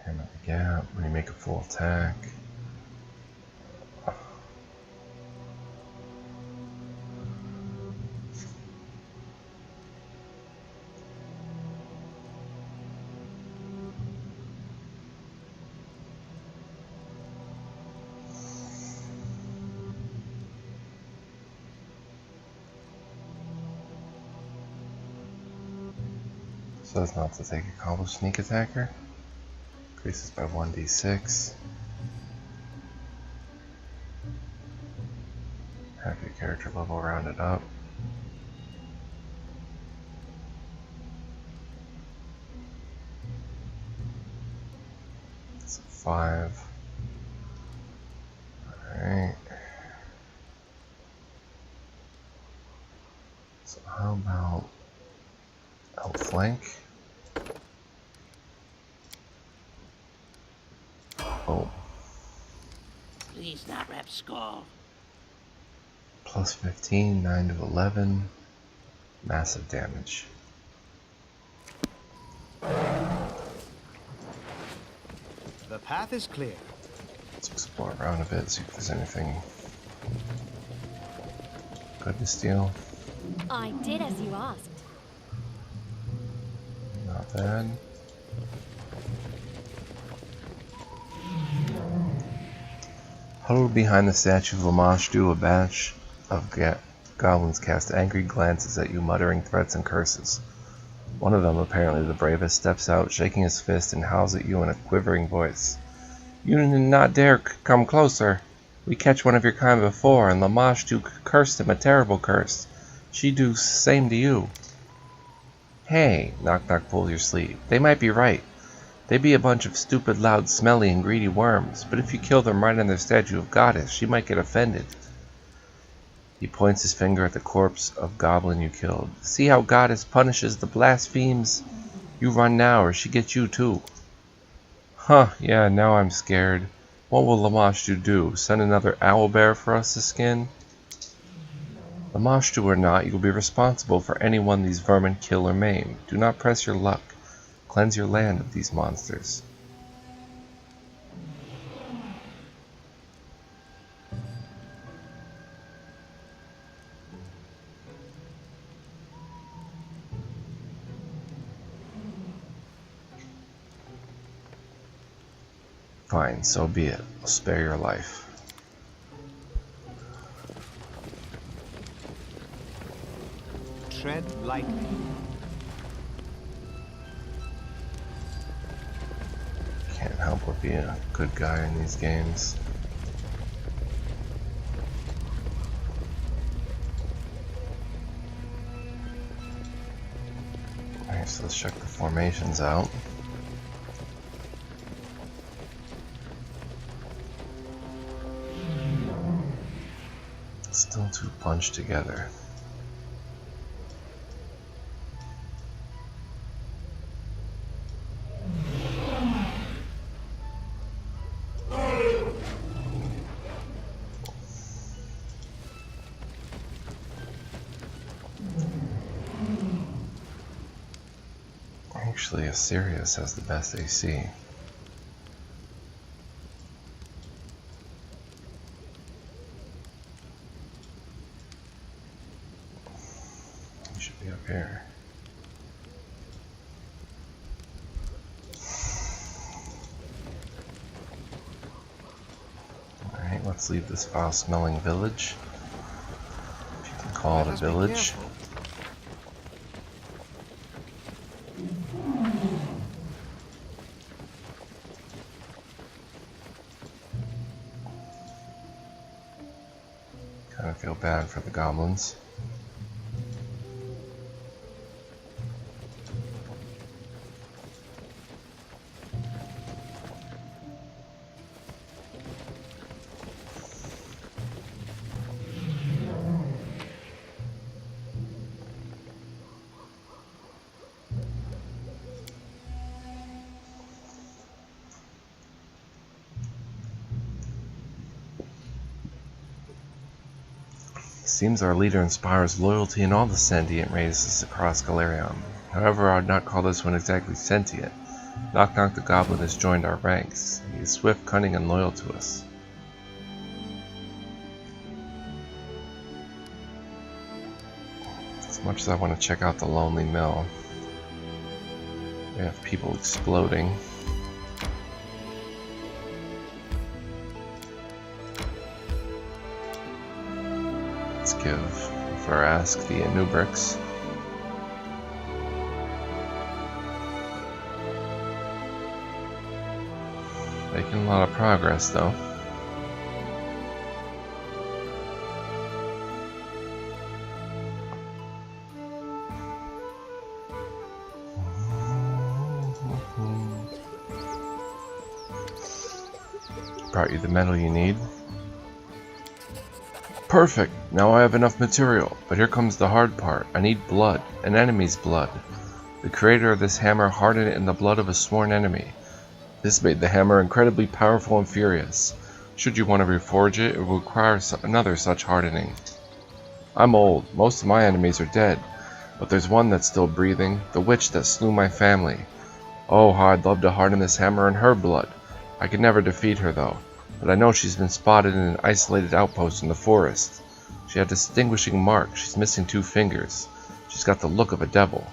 A: Hammer the gap when you make a full attack. So as not to take accomplished sneak attacker. Increases by 1d6. Have your character level rounded up. It's a 5. Alright. So how about outflank? Oh.
F: Please not Rapskull.
A: Plus 15, 9 to 11. Massive damage.
B: The path is clear.
A: Let's explore around a bit, see if there's anything good to steal.
C: I did as you asked.
A: Not bad. Huddled behind the statue of Lamashtu, a batch of goblins cast angry glances at you, muttering threats and curses. One of them, apparently the bravest, steps out, shaking his fist, and howls at you in a quivering voice. You did not dare come closer. We catch one of your kind before, and Lamashtu cursed him a terrible curse. She do same to you. Hey, Knock Knock pulls your sleeve. They might be right. They be a bunch of stupid, loud, smelly, and greedy worms, but if you kill them right on their statue of goddess, she might get offended. He points his finger at the corpse of goblin you killed. See how goddess punishes the blasphemes? You run now, or she gets you too. Huh, yeah, now I'm scared. What will Lamashtu do? Send another owlbear for us to skin? Lamashtu or not, you will be responsible for anyone these vermin kill or maim. Do not press your luck. Cleanse your land of these monsters. Fine, so be it. I'll spare your life.
B: Tread lightly.
A: Can't help but be a good guy in these games. Alright, so let's check the formations out. Still too bunched together. Actually, Assyrius has the best AC. He should be up here. Alright, let's leave this foul-smelling village. If you can call it a village. Kind of feel bad for the goblins. Seems our leader inspires loyalty in all the sentient races across Galarion. However, I would not call this one exactly sentient. Knock Knock the Goblin has joined our ranks. He is swift, cunning, and loyal to us. As much as I want to check out the Lonely Mill, we have people exploding. Let's give, for ask, the Nubrix. Making a lot of progress, though. Brought you the metal you need. Perfect! Now I have enough material, but here comes the hard part. I need blood, an enemy's blood. The creator of this hammer hardened it in the blood of a sworn enemy. This made the hammer incredibly powerful and furious. Should you want to reforge it, it will require another such hardening. I'm old, most of my enemies are dead, but there's one that's still breathing, the witch that slew my family. Oh, how I'd love to harden this hammer in her blood. I could never defeat her though, but I know she's been spotted in an isolated outpost in the forest. She had a distinguishing mark, she's missing 2 fingers. She's got the look of a devil.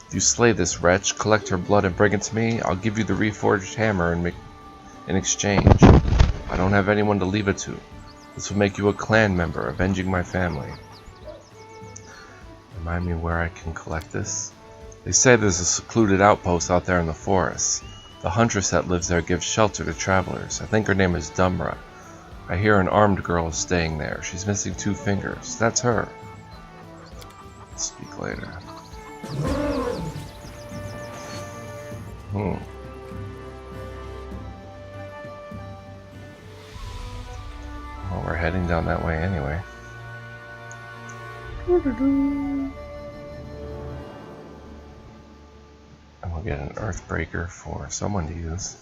A: If you slay this wretch, collect her blood and bring it to me, I'll give you the reforged hammer in exchange. I don't have anyone to leave it to. This will make you a clan member, avenging my family. Remind me where I can collect this? They say there's a secluded outpost out there in the forest. The huntress that lives there gives shelter to travelers. I think her name is Dumra. I hear an armed girl is staying there. She's missing 2 fingers. That's her. Speak later. Well, we're heading down that way anyway. And we'll get an Earthbreaker for someone to use.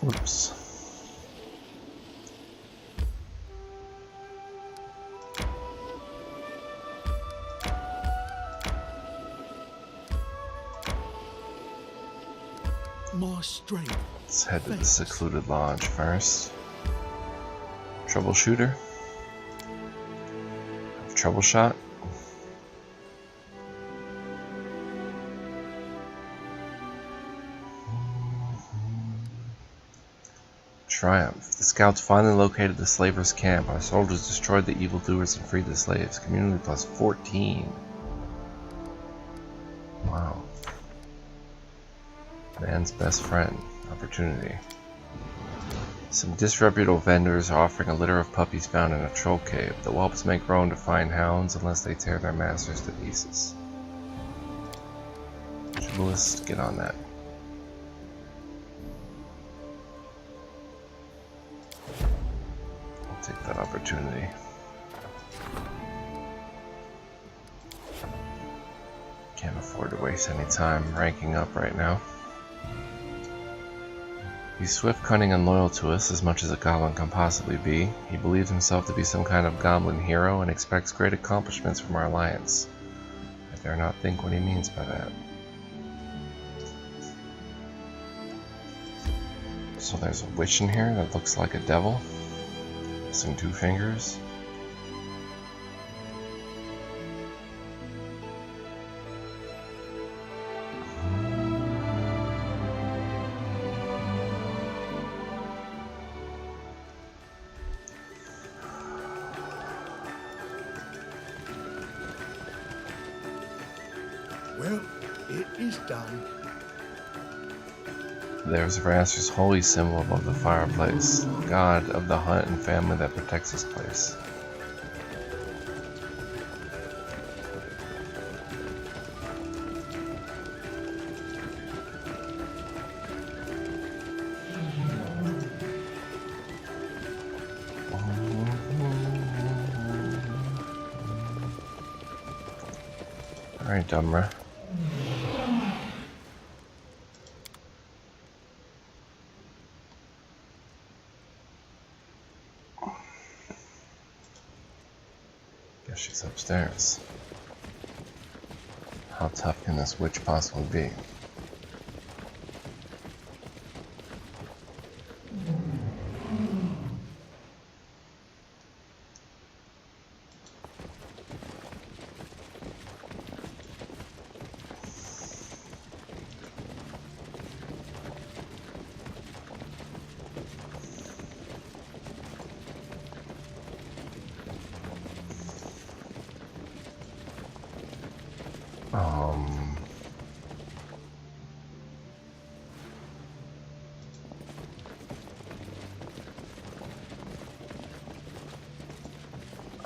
A: Oops.
B: My strength.
A: Let's head to the secluded lodge first. Troubleshooter. Troubleshot. Triumph. The scouts finally located the slavers' camp. Our soldiers destroyed the evildoers and freed the slaves. Community plus 14. Wow. Man's best friend. Opportunity. Some disreputable vendors are offering a litter of puppies found in a troll cave. The whelps may grow into fine hounds unless they tear their masters to pieces. Let's get on that. I'll take that opportunity. Can't afford to waste any time ranking up right now. He's swift, cunning, and loyal to us as much as a goblin can possibly be. He believes himself to be some kind of goblin hero and expects great accomplishments from our alliance. I dare not think what he means by that. So there's a witch in here that looks like a devil. Missing 2 fingers.
B: Well, it is done.
A: There's Vraster's holy symbol above the fireplace, god of the hunt and family that protects this place. Alright, Dumra. Guess she's upstairs. How tough can this witch possibly be?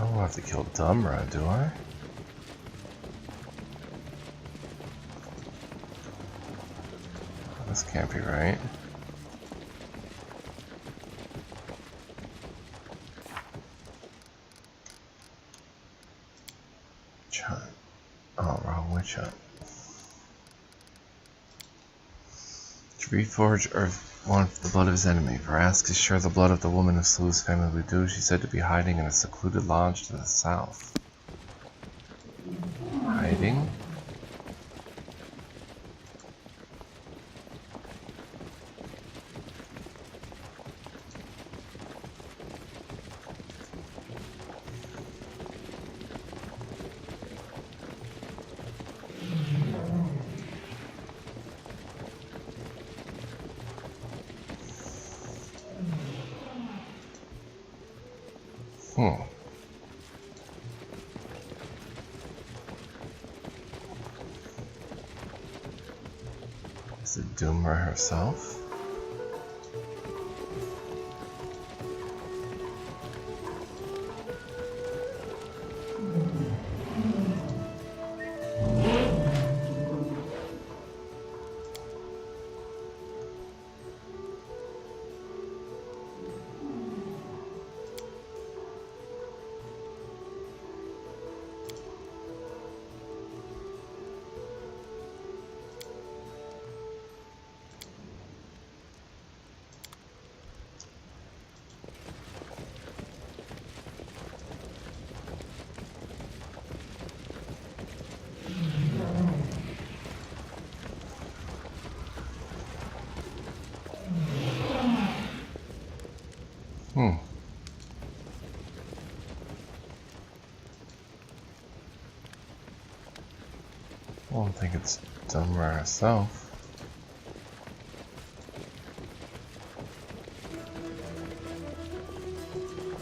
A: I don't have to kill Dumra, do I? This can't be right. Witch hunt. Oh, wrong witch hunt. To reforge Earth one for the blood of his enemy. Vrask is sure the blood of the woman who slew his family would do. She's said to be hiding in a secluded lodge to the south. Hiding? Is it Doomra herself? I don't think it's Dumra herself.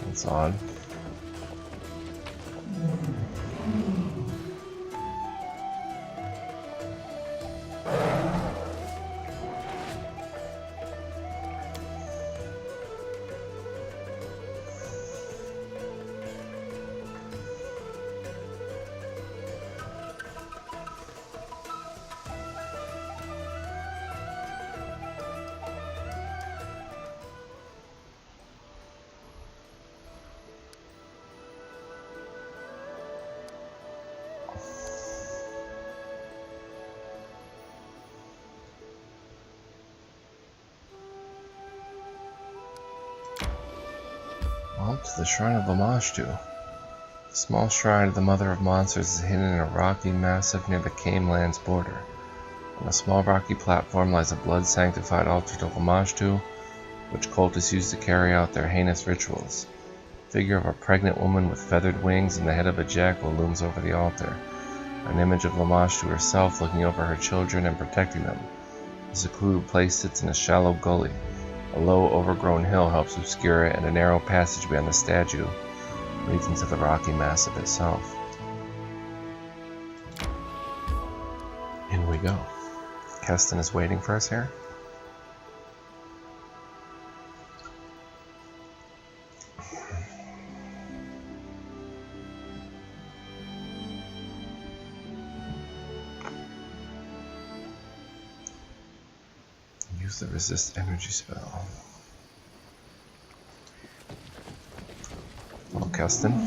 A: That's odd. Well, to the Shrine of Lamashtu. The small shrine of the Mother of Monsters is hidden in a rocky massif near the Camelands border. On a small rocky platform lies a blood-sanctified altar to Lamashtu, which cultists use to carry out their heinous rituals. The figure of a pregnant woman with feathered wings and the head of a jackal looms over the altar, an image of Lamashtu herself looking over her children and protecting them. The secluded place sits in a shallow gully. A low, overgrown hill helps obscure it, and a narrow passage beyond the statue leads into the rocky massif itself. In we go. Keston is waiting for us here. Use the resist energy spell. Hello, Keston.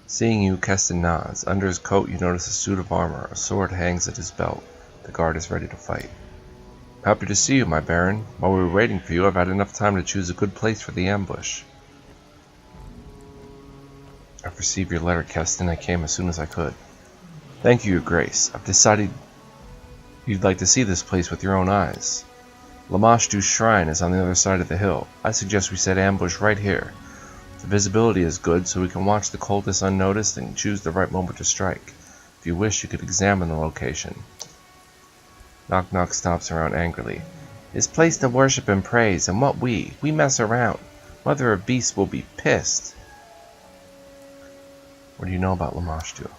A: Seeing you, Keston nods. Under his coat, you notice a suit of armor. A sword hangs at his belt. The guard is ready to fight. Happy to see you, my Baron. While we were waiting for you, I've had enough time to choose a good place for the ambush. I've received your letter, Keston. I came as soon as I could. Thank you, Your Grace. I've decided you'd like to see this place with your own eyes. Lamashtu's shrine is on the other side of the hill. I suggest we set ambush right here. The visibility is good, so we can watch the cultists unnoticed and choose the right moment to strike. If you wish, you could examine the location. Knock Knock stomps around angrily. His place to worship and praise, and what we mess around. Mother of Beasts will be pissed. What do you know about Lamashtu?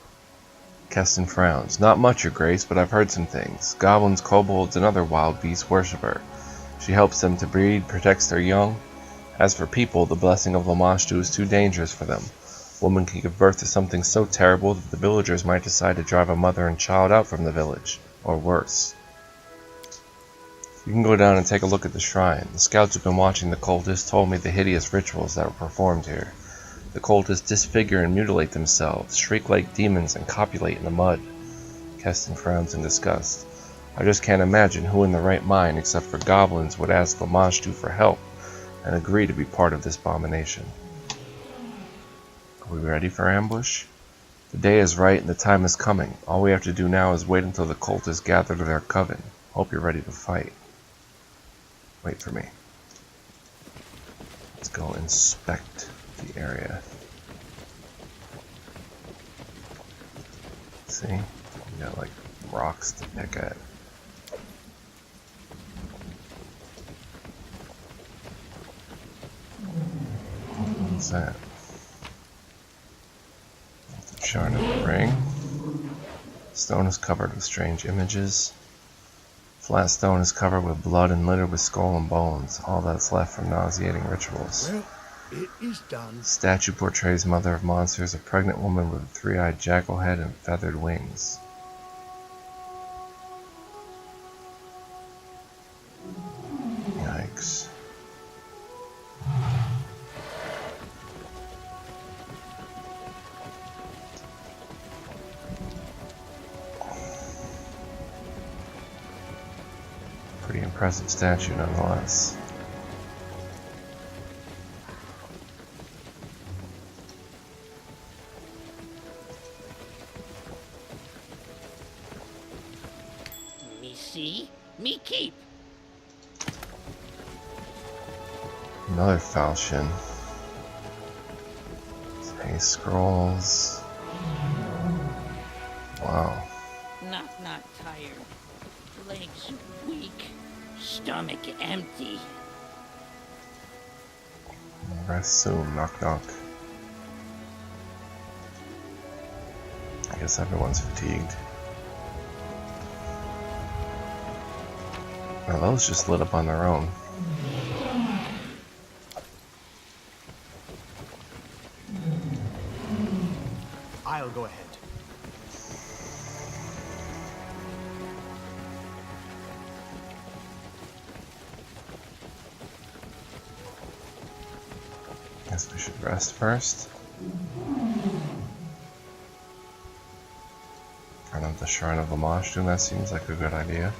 A: Keston frowns. Not much, Your Grace, but I've heard some things. Goblins, kobolds, and other wild beasts worship her. She helps them to breed, protects their young. As for people, the blessing of Lamashtu is too dangerous for them. Woman can give birth to something so terrible that the villagers might decide to drive a mother and child out from the village, or worse. You can go down and take a look at the shrine. The scouts who've been watching the cultists told me the hideous rituals that were performed here. The cultists disfigure and mutilate themselves, shriek like demons, and copulate in the mud. Keston frowns in disgust. I just can't imagine who in the right mind, except for goblins, would ask Lamashtu for help and agree to be part of this abomination. Are we ready for ambush? The day is right and the time is coming. All we have to do now is wait until the cultists gather to their coven. Hope you're ready to fight. Wait for me. Let's go inspect the area. See? We got like rocks to pick at. What's that? The shard of the ring. Stone is covered with strange images. Flat stone is covered with blood and littered with skull and bones, all that's left from nauseating rituals.
B: Well, it is done.
A: Statue portrays Mother of Monsters, a pregnant woman with a three-eyed jackal head and feathered wings. Yikes. Pretty impressive statue nonetheless.
F: Me see, me keep.
A: Another falchion. Hey, scrolls. Wow.
F: Not tired. Legs weak. Stomach empty.
A: Rest soon, knock knock. I guess everyone's fatigued. Now those just lit up on their own.
B: I'll go ahead.
A: Guess we should rest first. Turn up the Shrine of Lamashtu, that seems like a good idea.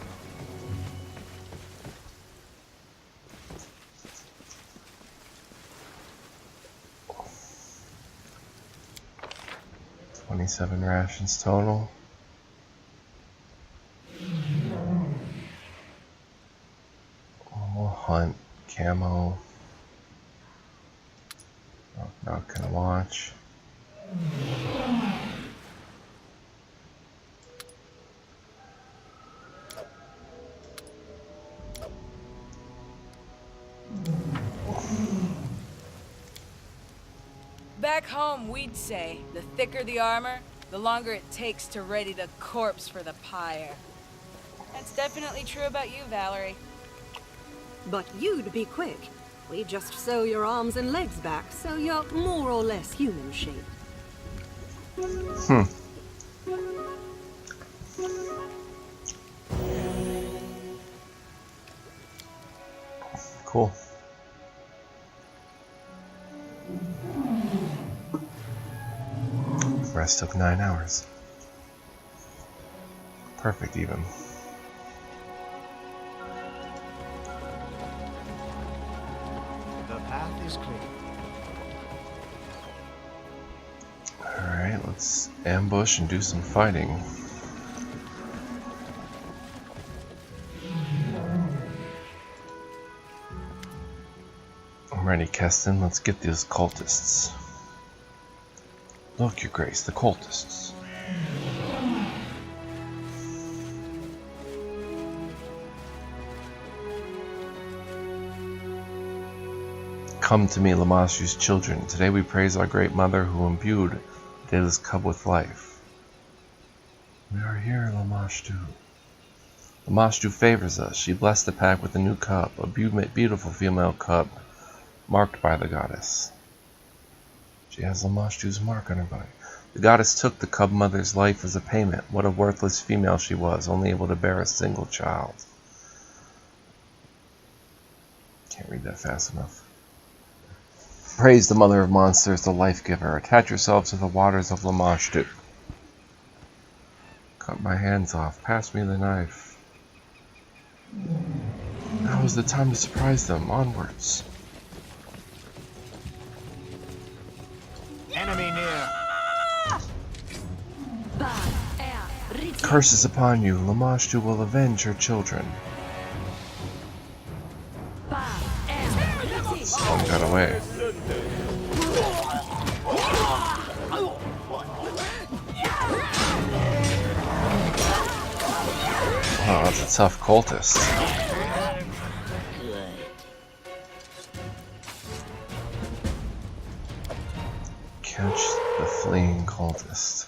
A: $27 rations total. We'll hunt, camo. Not gonna watch.
D: Back home, we'd say, the thicker the armor, the longer it takes to ready the corpse for the pyre. That's definitely true about you, Valerie.
G: But you'd be quick. We just sew your arms and legs back, so you're more or less human shape.
A: Cool. Rest took 9 hours. Perfect even.
B: The path is clear.
A: Alright, let's ambush and do some fighting. I'm ready, Keston. Let's get these cultists. Look, Your Grace, the cultists. Come to me, Lamashtu's children. Today we praise our great mother who imbued Daedalus cub with life. here, Lamashtu. Lamashtu favors us. She blessed the pack with a new cub, a beautiful female cub, marked by the goddess. She has Lamashtu's mark on her body. The goddess took the cub mother's life as a payment. What a worthless female she was, only able to bear a single child. Can't read that fast enough. Praise the mother of monsters, the life giver. Attach yourself to the waters of Lamashtu. Cut my hands off. Pass me the knife. Now is the time to surprise them. Onwards.
B: Enemy near.
A: Curses upon you. Lamashtu will avenge her children. One got away. Oh, that's a tough cultist. Catch the fleeing cultist.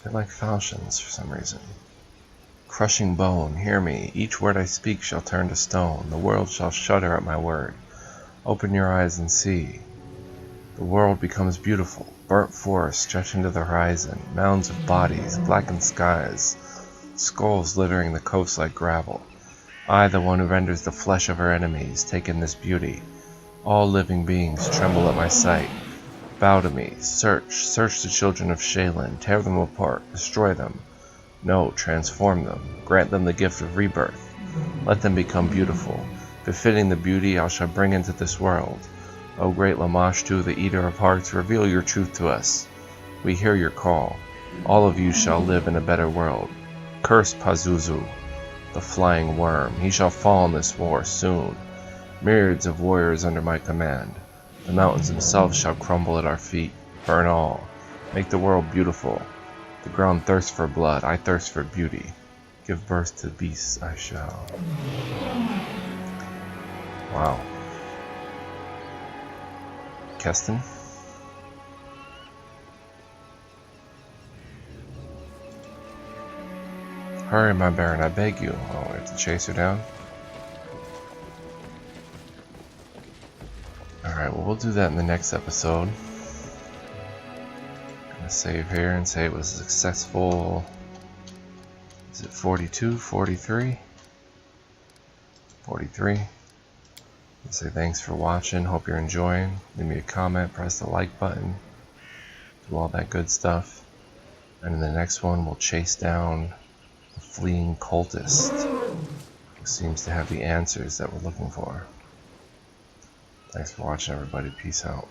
A: They're like falchions for some reason. Crushing bone, hear me. Each word I speak shall turn to stone. The world shall shudder at my word. Open your eyes and see. The world becomes beautiful. Burnt forests stretch into the horizon. Mounds of bodies, blackened skies. Skulls littering the coast like gravel. I, the one who renders the flesh of our enemies, take in this beauty. All living beings tremble at my sight. Bow to me. Search the children of Shaylin. Tear them apart. Destroy them. No, transform them. Grant them the gift of rebirth. Let them become beautiful. Befitting the beauty I shall bring into this world. O great Lamashtu, the eater of hearts, reveal your truth to us. We hear your call. All of you shall live in a better world. Curse Pazuzu, the flying worm. He shall fall in this war soon. Myriads of warriors under my command. The mountains themselves shall crumble at our feet. Burn all. Make the world beautiful. The ground thirsts for blood. I thirst for beauty. Give birth to beasts I shall. Wow. Keston? Hurry, my baron, I beg you. Oh, we have to chase her down? Alright, well, we'll do that in the next episode. Gonna save here and say it was successful. Is it 42? 43? 43. I'll say thanks for watching. Hope you're enjoying. Leave me a comment. Press the like button. Do all that good stuff. And in the next one, we'll chase down the fleeing cultist who seems to have the answers that we're looking for. Thanks for watching, everybody. Peace out.